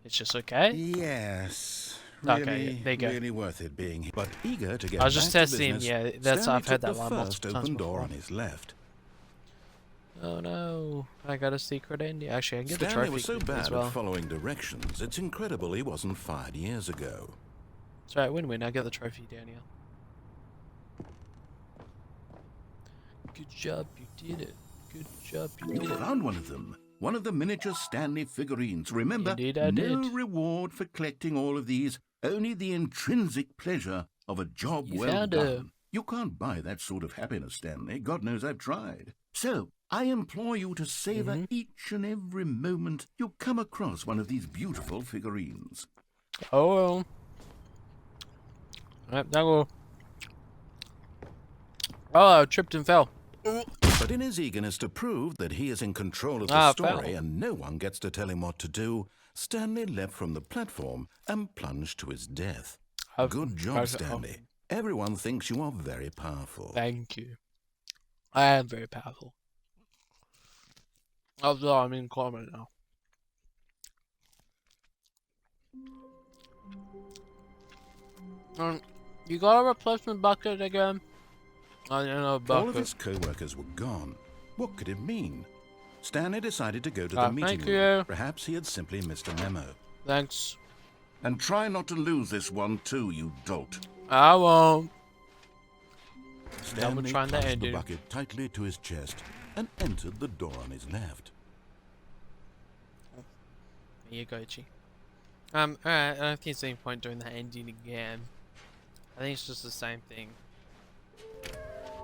It's just okay? Yes. Okay, there you go. Really worth it being here. But eager to get I was just back to testing, business, yeah, that's Stanley I've heard took that line the multiple first times open door before. on his left. Oh no, I got a secret ending. Actually, I can get the Stanley trophy was so quickly bad as well. at following directions, it's incredible he wasn't fired years ago. That's right, win-win. I get the trophy down here. Good job, you did it. Good job, you did You it. found one of them. One of the miniature Stanley figurines. Remember, Indeed I no did. reward for collecting all of these, only the intrinsic pleasure of a job You well found done. her. You can't buy that sort of happiness, Stanley. God knows I've tried. So, I implore you to savor each and every moment you come across one of these beautiful figurines. Oh well. Alright, that will. Oh, I tripped and fell. But in his eagerness to prove that he is in control of the story and no one gets to tell him what to do, Stanley leapt from the platform and plunged to his death. Good job, Stanley. Everyone thinks you are very powerful. Thank you. I am very powerful. Although I'm in coma now. You got a replacement bucket again? I don't know, bucket. All of his co-workers were gone. What could it mean? Stanley decided to go to the meeting thank room. you. Perhaps he had simply missed a memo. Thanks. And try not to lose this one too, you dolt. I won't. Stanley trying that clutched the ending. bucket tightly to his chest and entered the door on his left. Here you go, Chi. Alright, I don't think there's any point doing that ending again. I think it's just the same thing.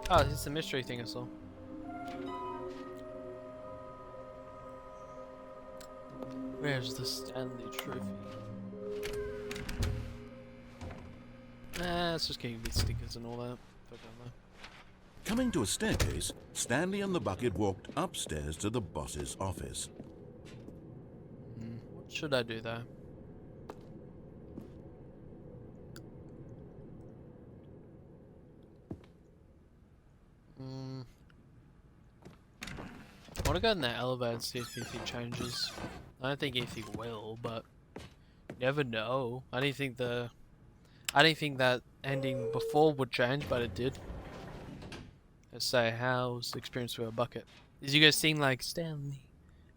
Oh, it's a mystery thing I saw. Where's the Stanley trophy? Let's just get these stickers and all that. If I don't know. Coming to a staircase, Stanley and the bucket walked upstairs to the boss's office. What should I do though? I want to go in that elevator and see if anything changes. I don't think anything will, but you never know. I didn't think that ending before would change, but it did. Let's say, how's the experience with a bucket? Is you guys seeing like Stanley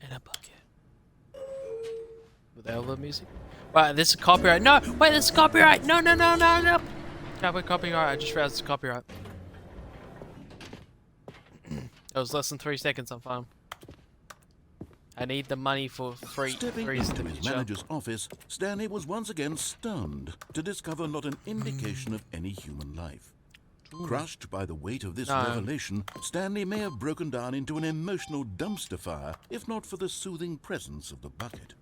and a bucket? With elevator music? Right, this is copyright. No! Wait, this is copyright! No! Copyright, I just realized it's copyright. It was less than 3 seconds, I'm fine. I need the money for free. Stepping into his manager's office, Stanley was once again stunned to discover not an indication of any human life. Crushed by the weight of this revelation, Stanley may have broken down into an emotional dumpster fire if not for the soothing presence of the bucket.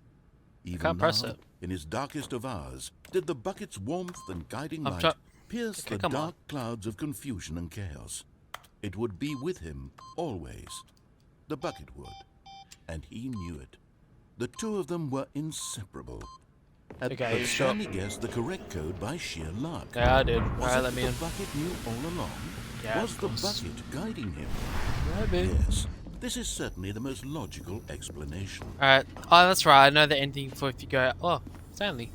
Even now, in his darkest of hours, did the bucket's warmth and guiding light pierce the dark clouds of confusion and chaos. It would be with him, always. The bucket would. And he knew it. The two of them were inseparable. But Stanley guessed the correct code by sheer luck. Yeah, I did. Was it the bucket knew all along? Yeah, was the bucket guiding him? Maybe. Yes. This is certainly the most logical explanation. Alright. Oh, that's right. I know the ending for if you go... Oh, Stanley.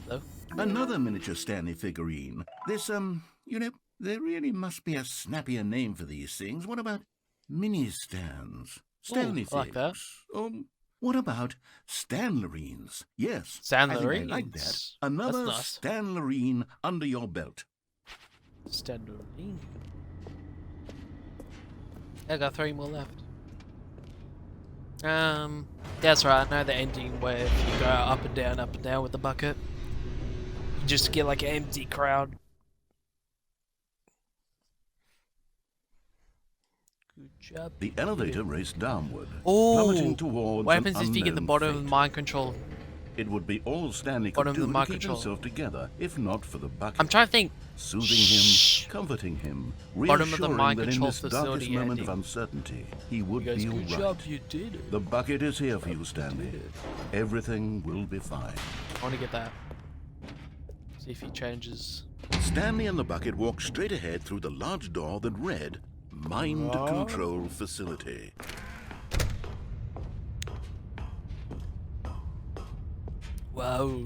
Hello. Another miniature Stanley figurine. This, you know, there really must be a snappier name for these things. What about mini-stands? Stanley I like that. What about Stanlerines? Yes, Stanlerines. I like that. Another nice. Stanlerine under your belt. Stanlerine. I got 3 more left. That's right. I know the ending where if you go up and down with the bucket, you just get like an empty crowd. Good job. The elevator raced downward, Oh, plummeting towards what happens if you get the unknown bottom of fate. the mind control? It would be all Stanley Bottom could of the do to mind keep control. himself together, if not for the bucket. I'm trying to think. Soothing him, comforting him, Bottom of the reassuring mind that in control this darkest facility moment of ending. uncertainty, he would You guys, be all good right. job, you did it. The bucket is here for you, Stanley. Everything will be fine. I want to get that. See if he changes. Stanley and the bucket walked straight ahead through the large door that read, Mind Control Facility. Whoa.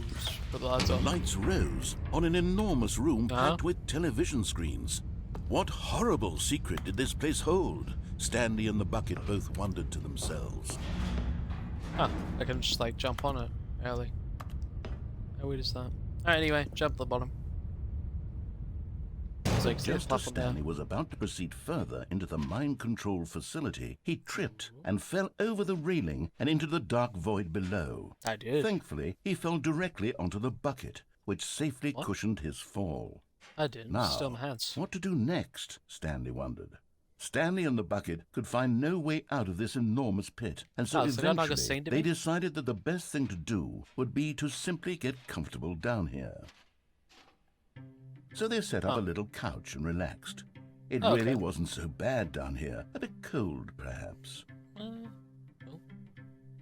Put the lights on. Lights rose on an enormous room packed with television screens. What horrible secret did this place hold? Stanley and the bucket both wondered to themselves. Huh. I can just like jump on it. Really. How weird is that? Alright, anyway, jump to the bottom. So Just as Stanley was about to proceed further into the mind control facility, he tripped and fell over the railing and into the dark void below. I did. Thankfully, he fell directly onto the bucket, which safely cushioned his fall. I didn't. Now, Still in my hands. what to do next? Stanley wondered. Stanley and the bucket could find no way out of this enormous pit, and so eventually they decided that the best thing to do would be to simply get comfortable down here. So they set up a little couch and relaxed. It really wasn't so bad down here. A bit cold, perhaps.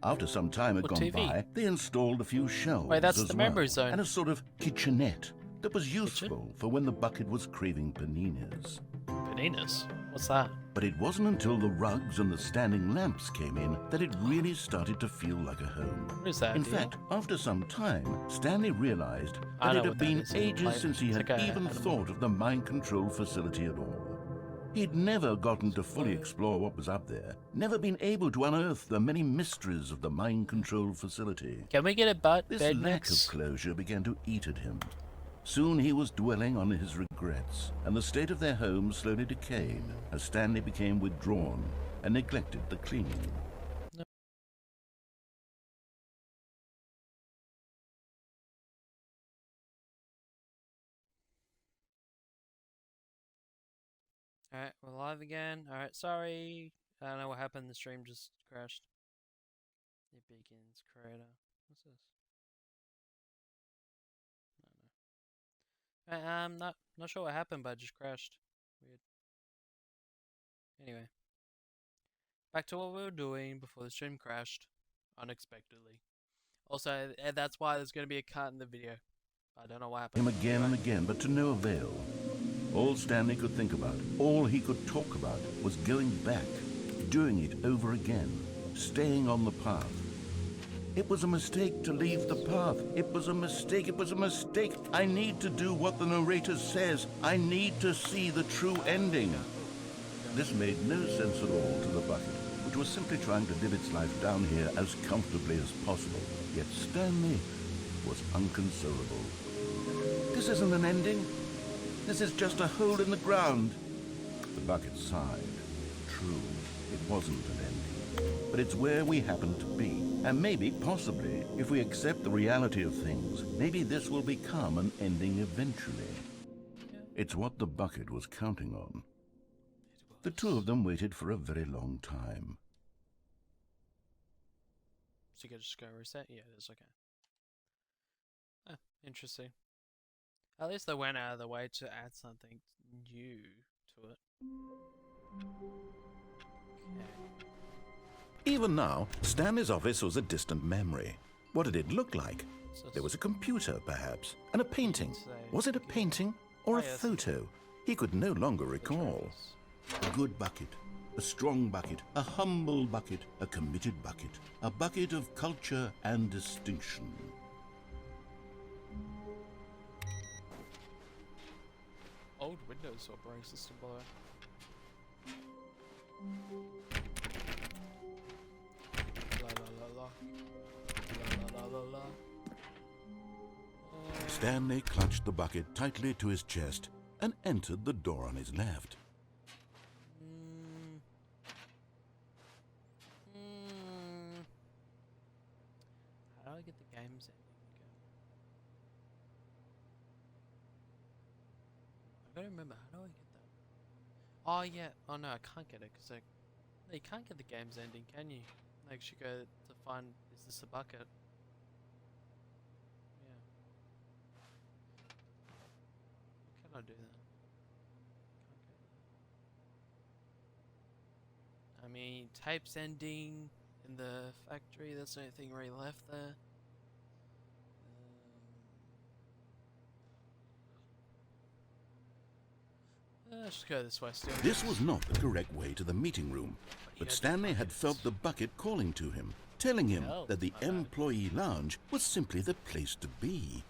After some time had gone by, they installed a few shelves that's the memory zone. and a sort of kitchenette that was useful for when the bucket was craving paninis. Paninis? What's that? But it wasn't until the rugs and the standing lamps came in that it really started to feel like a home. What is that? In fact, after some time, Stanley realized that it had been ages since he had even thought of the mind control facility at all. He'd never gotten to fully explore what was up there, never been able to unearth the many mysteries of the mind control facility. Can we get a butt This bed lack next? of closure began to eat at him. Soon he was dwelling on his regrets, and the state of their home slowly decayed as Stanley became withdrawn and neglected the cleaning. Alright, we're live again. Alright, sorry. I don't know what happened. The stream just crashed. It begins creator. What's this? No. I'm not sure what happened, but it just crashed. Weird. Anyway. Back to what we were doing before the stream crashed. Unexpectedly. Also, that's why there's going to be a cut in the video. I don't know what happened. Him again and again, but to no avail. All Stanley could think about, all he could talk about, was going back, doing it over again, staying on the path. It was a mistake to leave the path. It was a mistake. It was a mistake. I need to do what the narrator says. I need to see the true ending. This made no sense at all to the bucket, which was simply trying to live its life down here as comfortably as possible. Yet Stanley was unconsolable. This isn't an ending. This is just a hole in the ground. The bucket sighed. True, it wasn't an ending. But it's where we happen to be. And maybe, possibly, if we accept the reality of things, maybe this will become an ending eventually. It's what the bucket was counting on. The two of them waited for a very long time. So you can just go reset? Yeah, it is okay. Oh, interesting. At least they went out of the way to add something new to it. Okay. Even now, Stanley's office was a distant memory. What did it look like? There was a computer, perhaps, and a painting. Was it a painting or a photo? He could no longer recall. A good bucket, a strong bucket, a humble bucket, a committed bucket, a bucket of culture and distinction. Old Windows operating system, by the way. La la la la. La la la la. Stanley clutched the bucket tightly to his chest and entered the door on his left. How do I get the games in? I gotta remember, how do I get that? Oh yeah, oh no, I can't get it, because like, no, you can't get the game's ending, can you? Like, you go to find, is this a bucket? Yeah. How can I do that? Can't get that. I mean, tape's ending in the factory, that's the only thing really left there. Let's just go this way still. This was not the correct way to the meeting room, but Stanley had felt the bucket calling to him. telling him that the employee lounge was simply the place to be.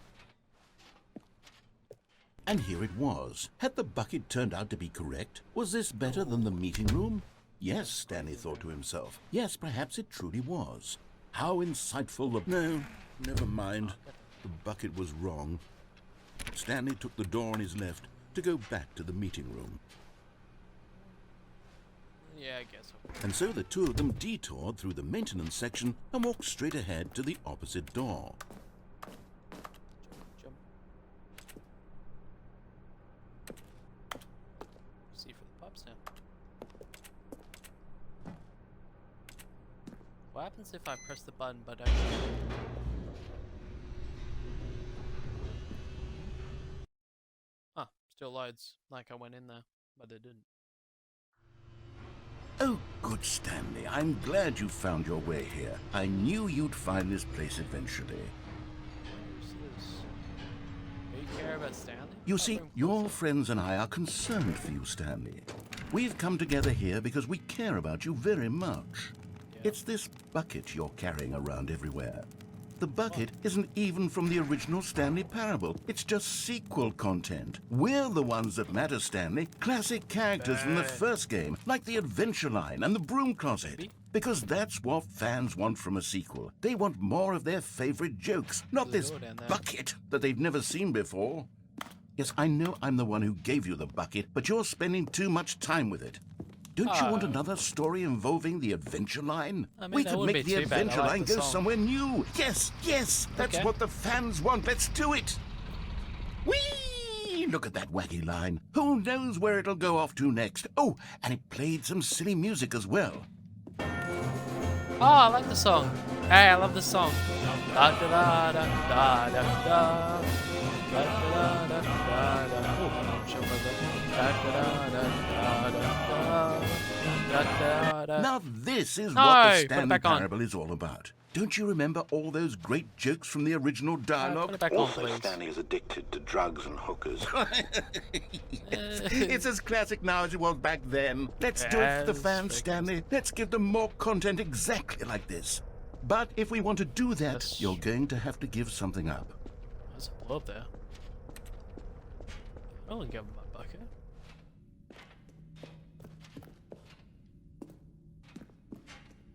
And here it was. Had the bucket turned out to be correct? Was this better than the meeting room? Yes, Stanley thought to himself. Yes, perhaps it truly was. How insightful the... No, never mind. The bucket was wrong. Stanley took the door on his left to go back to the meeting room. Yeah, I guess so. And so the two of them detoured through the maintenance section and walked straight ahead to the opposite door. Jump. See for the pups now. What happens if I press the button but don't? Huh, still loads like I went in there, but it didn't. Oh, good Stanley, I'm glad you found your way here. I knew you'd find this place eventually. Where's this? Do you care about Stanley? You see, your friends and I are concerned for you, Stanley. We've come together here because we care about you very much. Yeah. It's this bucket you're carrying around everywhere. The bucket isn't even from the original Stanley Parable. It's just sequel content. We're the ones that matter, Stanley. Classic characters from the first game, like the Adventure Line and the Broom Closet. Because that's what fans want from a sequel. They want more of their favorite jokes, not this bucket that they've never seen before. Yes, I know I'm the one who gave you the bucket, but you're spending too much time with it. Don't you want another story involving the Adventure Line? I mean, We could make the Adventure Line go somewhere new. Yes, yes, that's what the fans want. Let's do it. Whee! Look at that wacky line. Who knows where it'll go off to next? Oh, and it played some silly music as well. Oh, I like the song. Hey, I love the song. Da da da da da da da. Da da da da da. Oh, jump over there. Da da da da da da. Da da da. Now this is what the Stanley Parable is all about. Don't you remember all those great jokes from the original dialogue? Put it back on, please. Stanley is addicted to drugs and hookers. It's as classic now as it was back then. Let's do it for the fans, Stanley. Let's give them more content exactly like this. But if we want to do that, you're going to have to give something up. There's a blob there. I don't give him my bucket.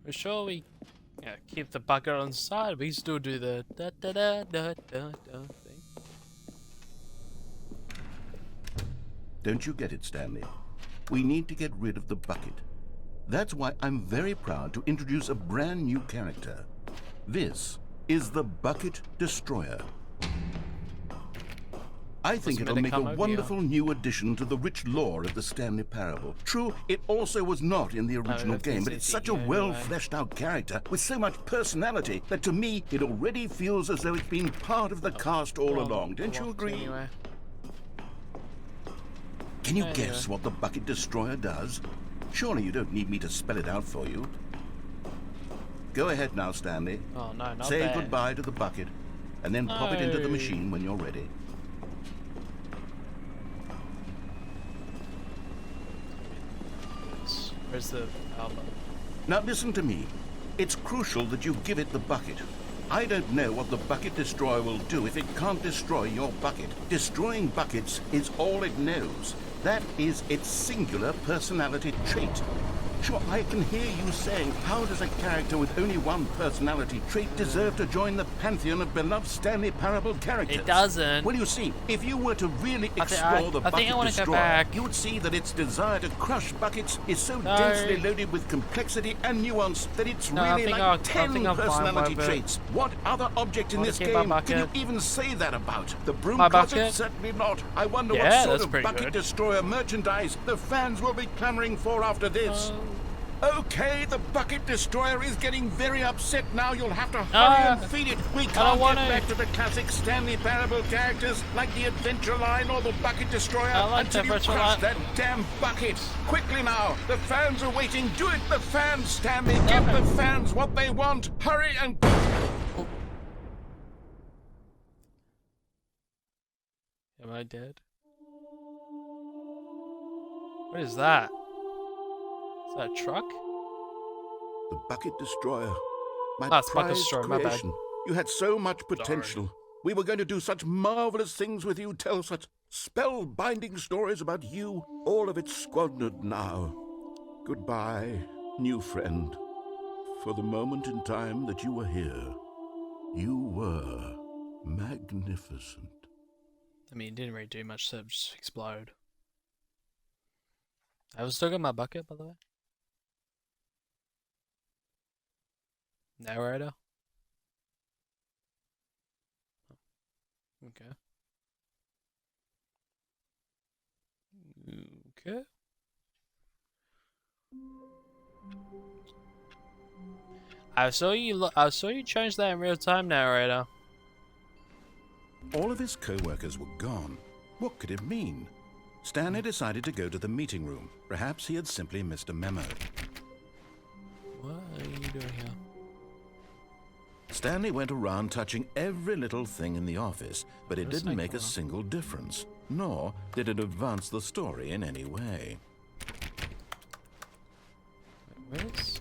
We're sure we keep the bucket on the side. We still do the da da da da da da thing. Don't you get it, Stanley? We need to get rid of the bucket. That's why I'm very proud to introduce a brand new character. This is the Bucket Destroyer. I think it'll make a wonderful new addition to the rich lore of the Stanley Parable. True, it also was not in the original game, but it's such a well-fleshed-out character with so much personality that to me it already feels as though it's been part of the cast all along. Don't you agree? Can you guess what the Bucket Destroyer does? Surely you don't need me to spell it out for you. Go ahead now, Stanley. Oh, no, not Say goodbye to the bucket, and then pop it into the machine when you're ready. Where's the album? Now listen to me. It's crucial that you give it the bucket. I don't know what the Bucket Destroyer will do if it can't destroy your bucket. Destroying buckets is all it knows. That is its singular personality trait. Sure, I can hear you saying, how does a character with only one personality trait deserve to join the pantheon of beloved Stanley Parable characters? It doesn't. Well, you see, if you were to really explore the Bucket Destroyer, you would see that its desire to crush buckets is so densely loaded with complexity and nuance that it's really like 10 personality traits. What other object in this game can you even say that about? The Broom Closet? Certainly not. I wonder what sort of Bucket Destroyer merchandise the fans will be clamoring for after this. Okay, the Bucket Destroyer is getting very upset now. You'll have to hurry and feed it. We can't get back to the classic Stanley Parable characters like the Adventure Line or the Bucket Destroyer until you crush that damn bucket. Quickly now, the fans are waiting. Do it, the fans, Stanley. Give the fans what they want. Hurry and... Am I dead? What is that? Is that a truck? The Bucket Destroyer My That's Bucker's prized story, my bad. creation. You had so much potential. We were going to do such marvelous things with you, tell such spellbinding stories about you. All of it squandered now. Goodbye, new friend. For the moment in time that you were here, you were magnificent. I mean, it didn't really do much to just explode. I was still got my bucket, by the way. Narrator. Okay. Okay. I saw you change that in real time, narrator. All of his co-workers were gone. What could it mean? Stanley decided to go to the meeting room. Perhaps he had simply missed a memo. What are you doing here? Stanley went around touching every little thing in the office, but it didn't make a Snake single difference, nor did it advance the story in any way. Wait,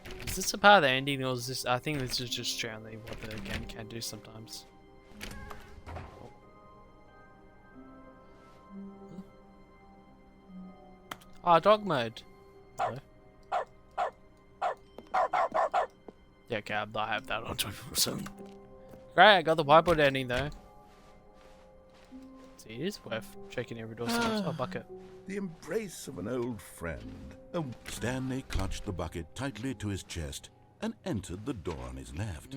where is this a part of the ending, or is this? I think this is just generally what the game can do sometimes. Ah, dog mode. Hello. Yeah, okay, I have that on 24/7. Great, I got the whiteboard ending though. See, it is worth checking every door sometimes. Oh, bucket. The embrace of an old friend. Oh, Stanley clutched the bucket tightly to his chest and entered the door on his left.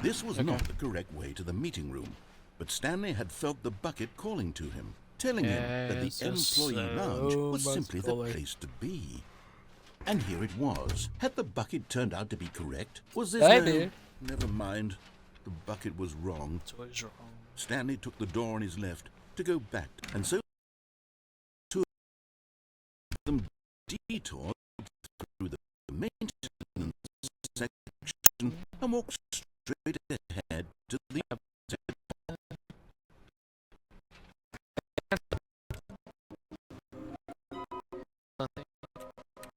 This was not the correct way to the meeting room, but Stanley had felt the bucket calling to him, telling him that the employee lounge was simply the place to be. And here it was. Had the bucket turned out to be correct? Was this no? Never mind. The bucket was wrong. It's always wrong. Stanley took the door on his left to go back, and so two of them detoured through the maintenance section and walked straight ahead to the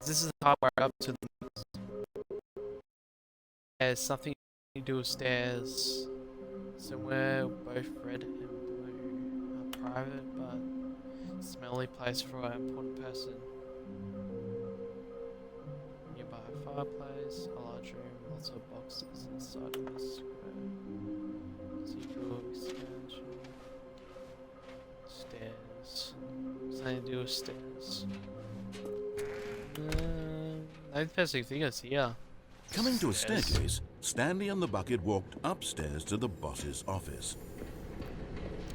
This is the part where up to the there's something to do with stairs. Somewhere both red and blue are private but smelly place for an important person. Nearby fireplace, a large room, lots of boxes inside of the square. Secret expansion. Stairs. Something to do with stairs. I think it's here. Coming to a staircase, Stanley and the bucket walked upstairs to the boss's office.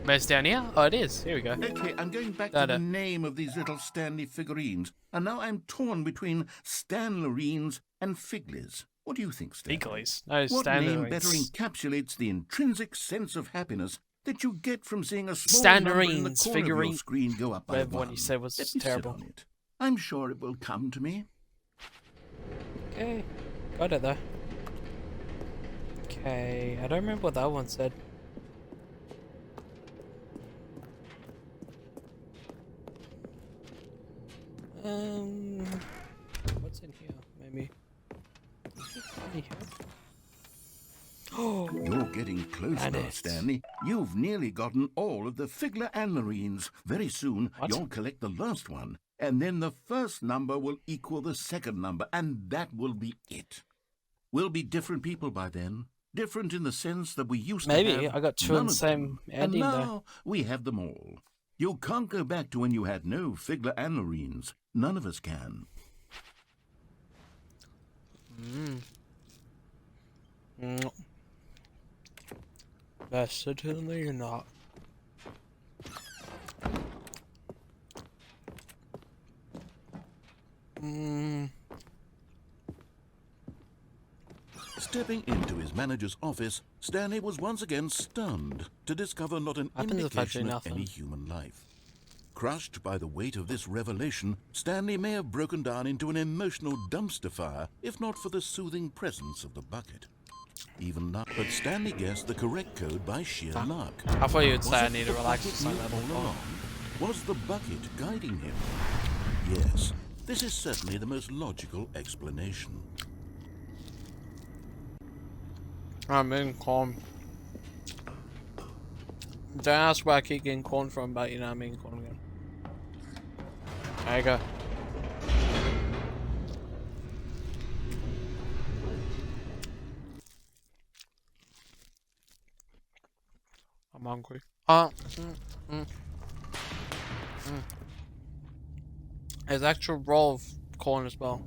Where's down here? Oh, it is. Here we go. Okay, I'm going back to the name of these little Stanley figurines, and now I'm torn between Stanlerines and Figlies. What do you think, Stanley? Figlies? No, what name Stanlerines. better encapsulates the intrinsic sense of happiness that you get from seeing a small number in the corner of your screen go up by one? You said was terrible. Sit on it. I'm sure it will come to me. Okay, got it though. Okay, I don't remember what that one said. What's in here? Maybe. Oh, you're getting close now, Stanley. You've nearly gotten all of the Figler Anlerines. Very soon, you'll collect the last one, and then the first number will equal the second number, and that will be it. We'll be different people by then. Different in the sense that we used to have. Maybe I got two in the same ending and now though. We have them all. You can't go back to when you had no Figler Anlerines. None of us can. Certainly not. Stepping into his manager's office, Stanley was once again stunned to discover not an indication of any human life. Crushed by the weight of this revelation, Stanley may have broken down into an emotional dumpster fire if not for the soothing presence of the bucket. even now. But Stanley guessed the correct code by sheer luck. I thought you would say Was I it need the to relax bucket or something. all along? Was the bucket guiding him? Yes, this is certainly the most logical explanation. I'm in corn. Don't ask where I keep getting corn from, but you know I'm in corn again. There you go. I'm hungry. There's actual roll of corn as well.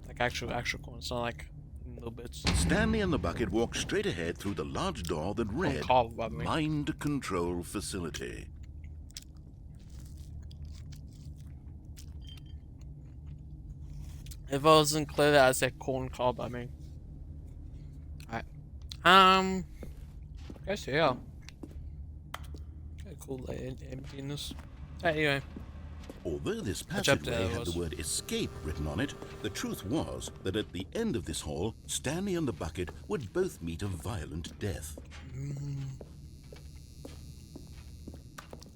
Like actual corn. It's not like in little bits. Stanley and the bucket walked straight ahead through the large door that read Mind Control Facility. If it wasn't clear that I said corn cob, I mean. Alright. Guess yeah. Okay, cool emptiness. Anyway. Although this passageway had the word escape written on it, the truth was that at the end of this hall, Stanley and the bucket would both meet a violent death.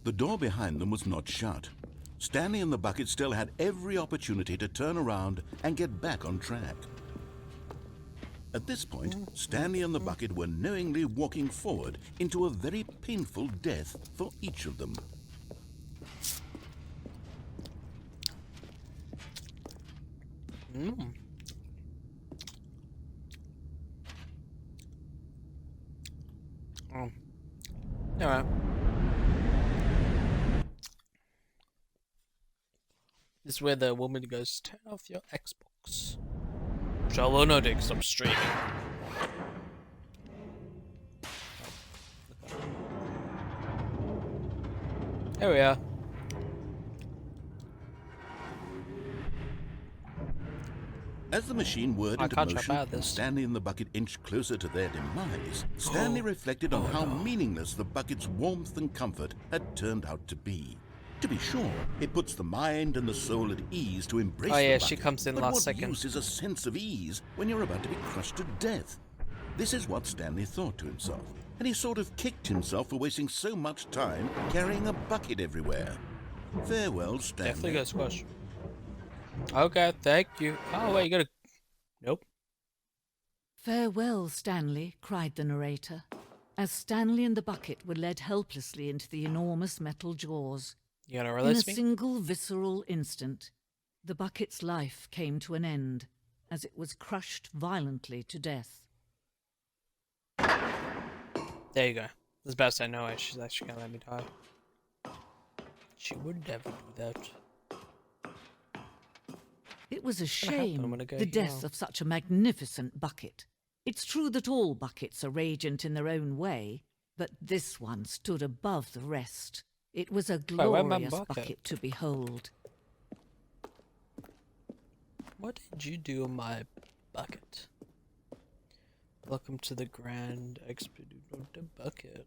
The door behind them was not shut. Stanley and the bucket still had every opportunity to turn around and get back on track. At this point, Stanley and the bucket were knowingly walking forward into a very painful death for each of them. Alright. This is where the woman goes, turn off your Xbox. Shall I know to stop streaming? There we are. As the machine whirred into motion and Stanley and the bucket inched closer to their demise, Stanley reflected on how meaningless the bucket's warmth and comfort had turned out to be. To be sure, it puts the mind and the soul at ease to embrace the bucket. She comes in but last second. What use is a sense of ease when you're about to be crushed to death? This is what Stanley thought to himself, and he sort of kicked himself for wasting so much time carrying a bucket everywhere. Farewell, Stanley. Definitely got a squash. Okay, thank you. Oh, wait, you gotta... Nope. Farewell, Stanley, cried the narrator, as Stanley and the bucket were led helplessly into the enormous metal jaws. You gonna In a release me? single visceral instant, the bucket's life came to an end, as it was crushed violently to death. There you go. This is best I know. She's actually gonna let me die. She would never do that. It was a gonna shame, happen when I go the death here? of such a magnificent bucket. It's true that all buckets are radiant in their own way, but this one stood above the rest. It was a glorious bucket to behold. What did you do in my bucket? Welcome to the grand expedition of the bucket.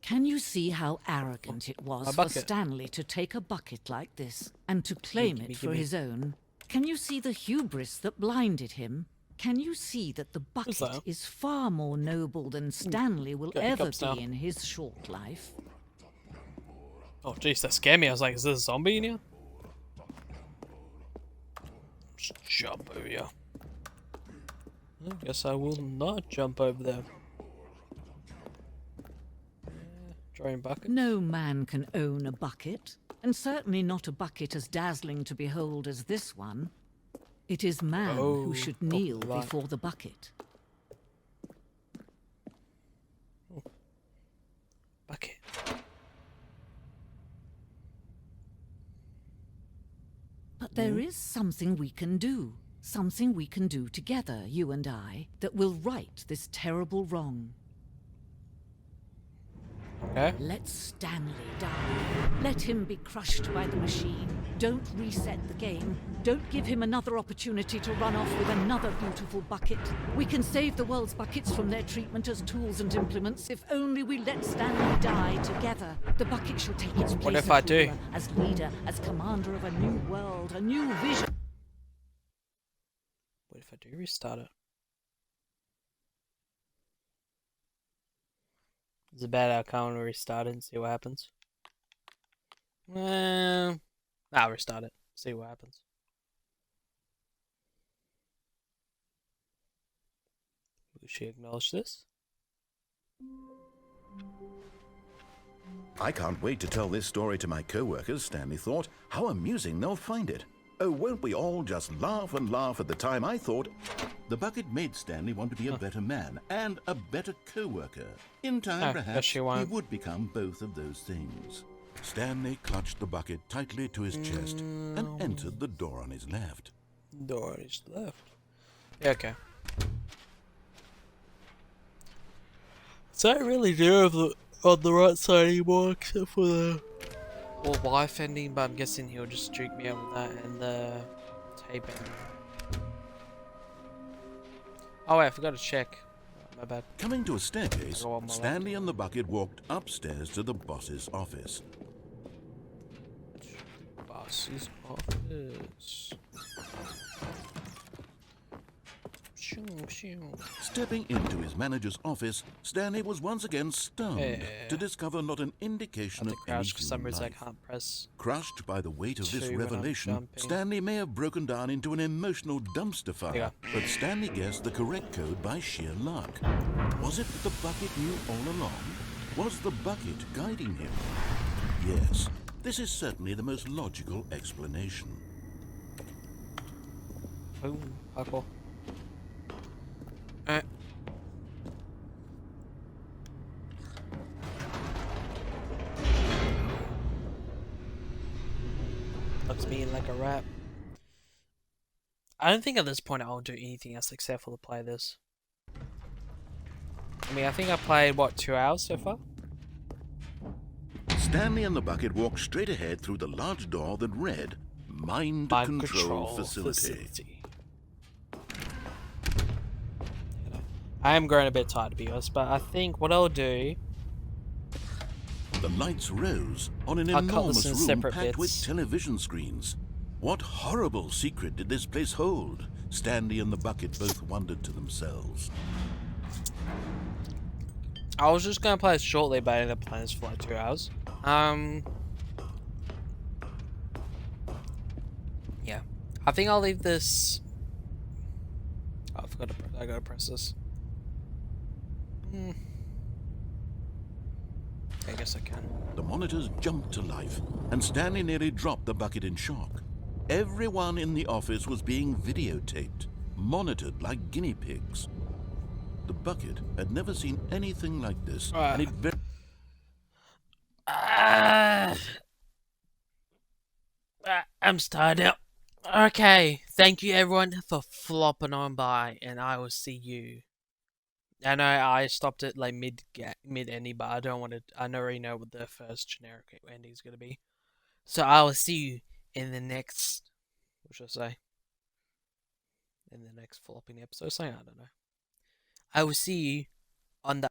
Can you see how arrogant it was for Stanley to take a bucket like this and to claim it for his own? Can you see the hubris that blinded him? Can you see that the bucket is far more noble than Stanley will ever be in his short life? Oh jeez, that scared me. I was like, is there a zombie in here? Just jump over here. I guess I will not jump over there. Drawing bucket. No man can own a bucket, and certainly not a bucket as dazzling to behold as this one. It is man who should kneel before the bucket. Bucket. But there is something we can do. Something we can do together, you and I, that will right this terrible wrong. Okay. Let Stanley die. Let him be crushed by the machine. Don't reset the game. Don't give him another opportunity to run off with another beautiful bucket. We can save the world's buckets from their treatment as tools and implements if only we let Stanley die together. The bucket shall take its place What if I do? As leader, as commander of a new world, a new vision. What if I do restart it? It's bad. I can't restart it and see what happens. I'll restart it. See what happens. Will she acknowledge this? I can't wait to tell this story to my co-workers, Stanley thought. How amusing they'll find it. Oh, won't we all just laugh and laugh at the time I thought... The bucket made Stanley want to be a better man and a better co-worker. In time, perhaps, he would become both of those things. Stanley clutched the bucket tightly to his chest and entered the door on his left. Door on his left. Yeah, okay. So I really do have the on the right side anymore, except for the wife ending, but I'm guessing he'll just streak me out with that and the tape ending. Oh wait, I forgot to check. My bad. Coming to a staircase, Stanley and the bucket walked upstairs to the boss's office. Boss's office. Stepping into his manager's office, Stanley was once again stunned to discover not an indication of any human life. I can't press Crushed by the weight of this revelation, Stanley may have broken down into an emotional dumpster fire, but Stanley guessed the correct code by sheer luck. Was it that the bucket knew all along? Was the bucket guiding him? Yes, this is certainly the most logical explanation. Oh, hardcore. Looks me like a rap. I don't think at this point I'll do anything else except for to play this. I mean, I think I played, what, 2 hours so far? Stanley and the bucket walked straight ahead through the large door that read, Mind Control Facility. I am growing a bit tired, to be honest, but I think what I'll do... The lights rose on an enormous room packed with television screens. What horrible secret did this place hold? Stanley and the bucket both wondered to themselves. I was just going to play it shortly, but I ended up playing this for like 2 hours. Yeah. I think I'll leave this... Oh, I gotta press this. I guess I can. The monitors jumped to life, and Stanley nearly dropped the bucket in shock. Everyone in the office was being videotaped, monitored like guinea pigs. The bucket had never seen anything like this, and it I'm tired now. Okay, thank you everyone for flopping on by, and I will see you. I know I stopped it like mid ending, but I don't want to. I already know what the first generic ending is going to be. So I will see you in the next. What should I say? In the next flopping episode, I don't know. I will see you on the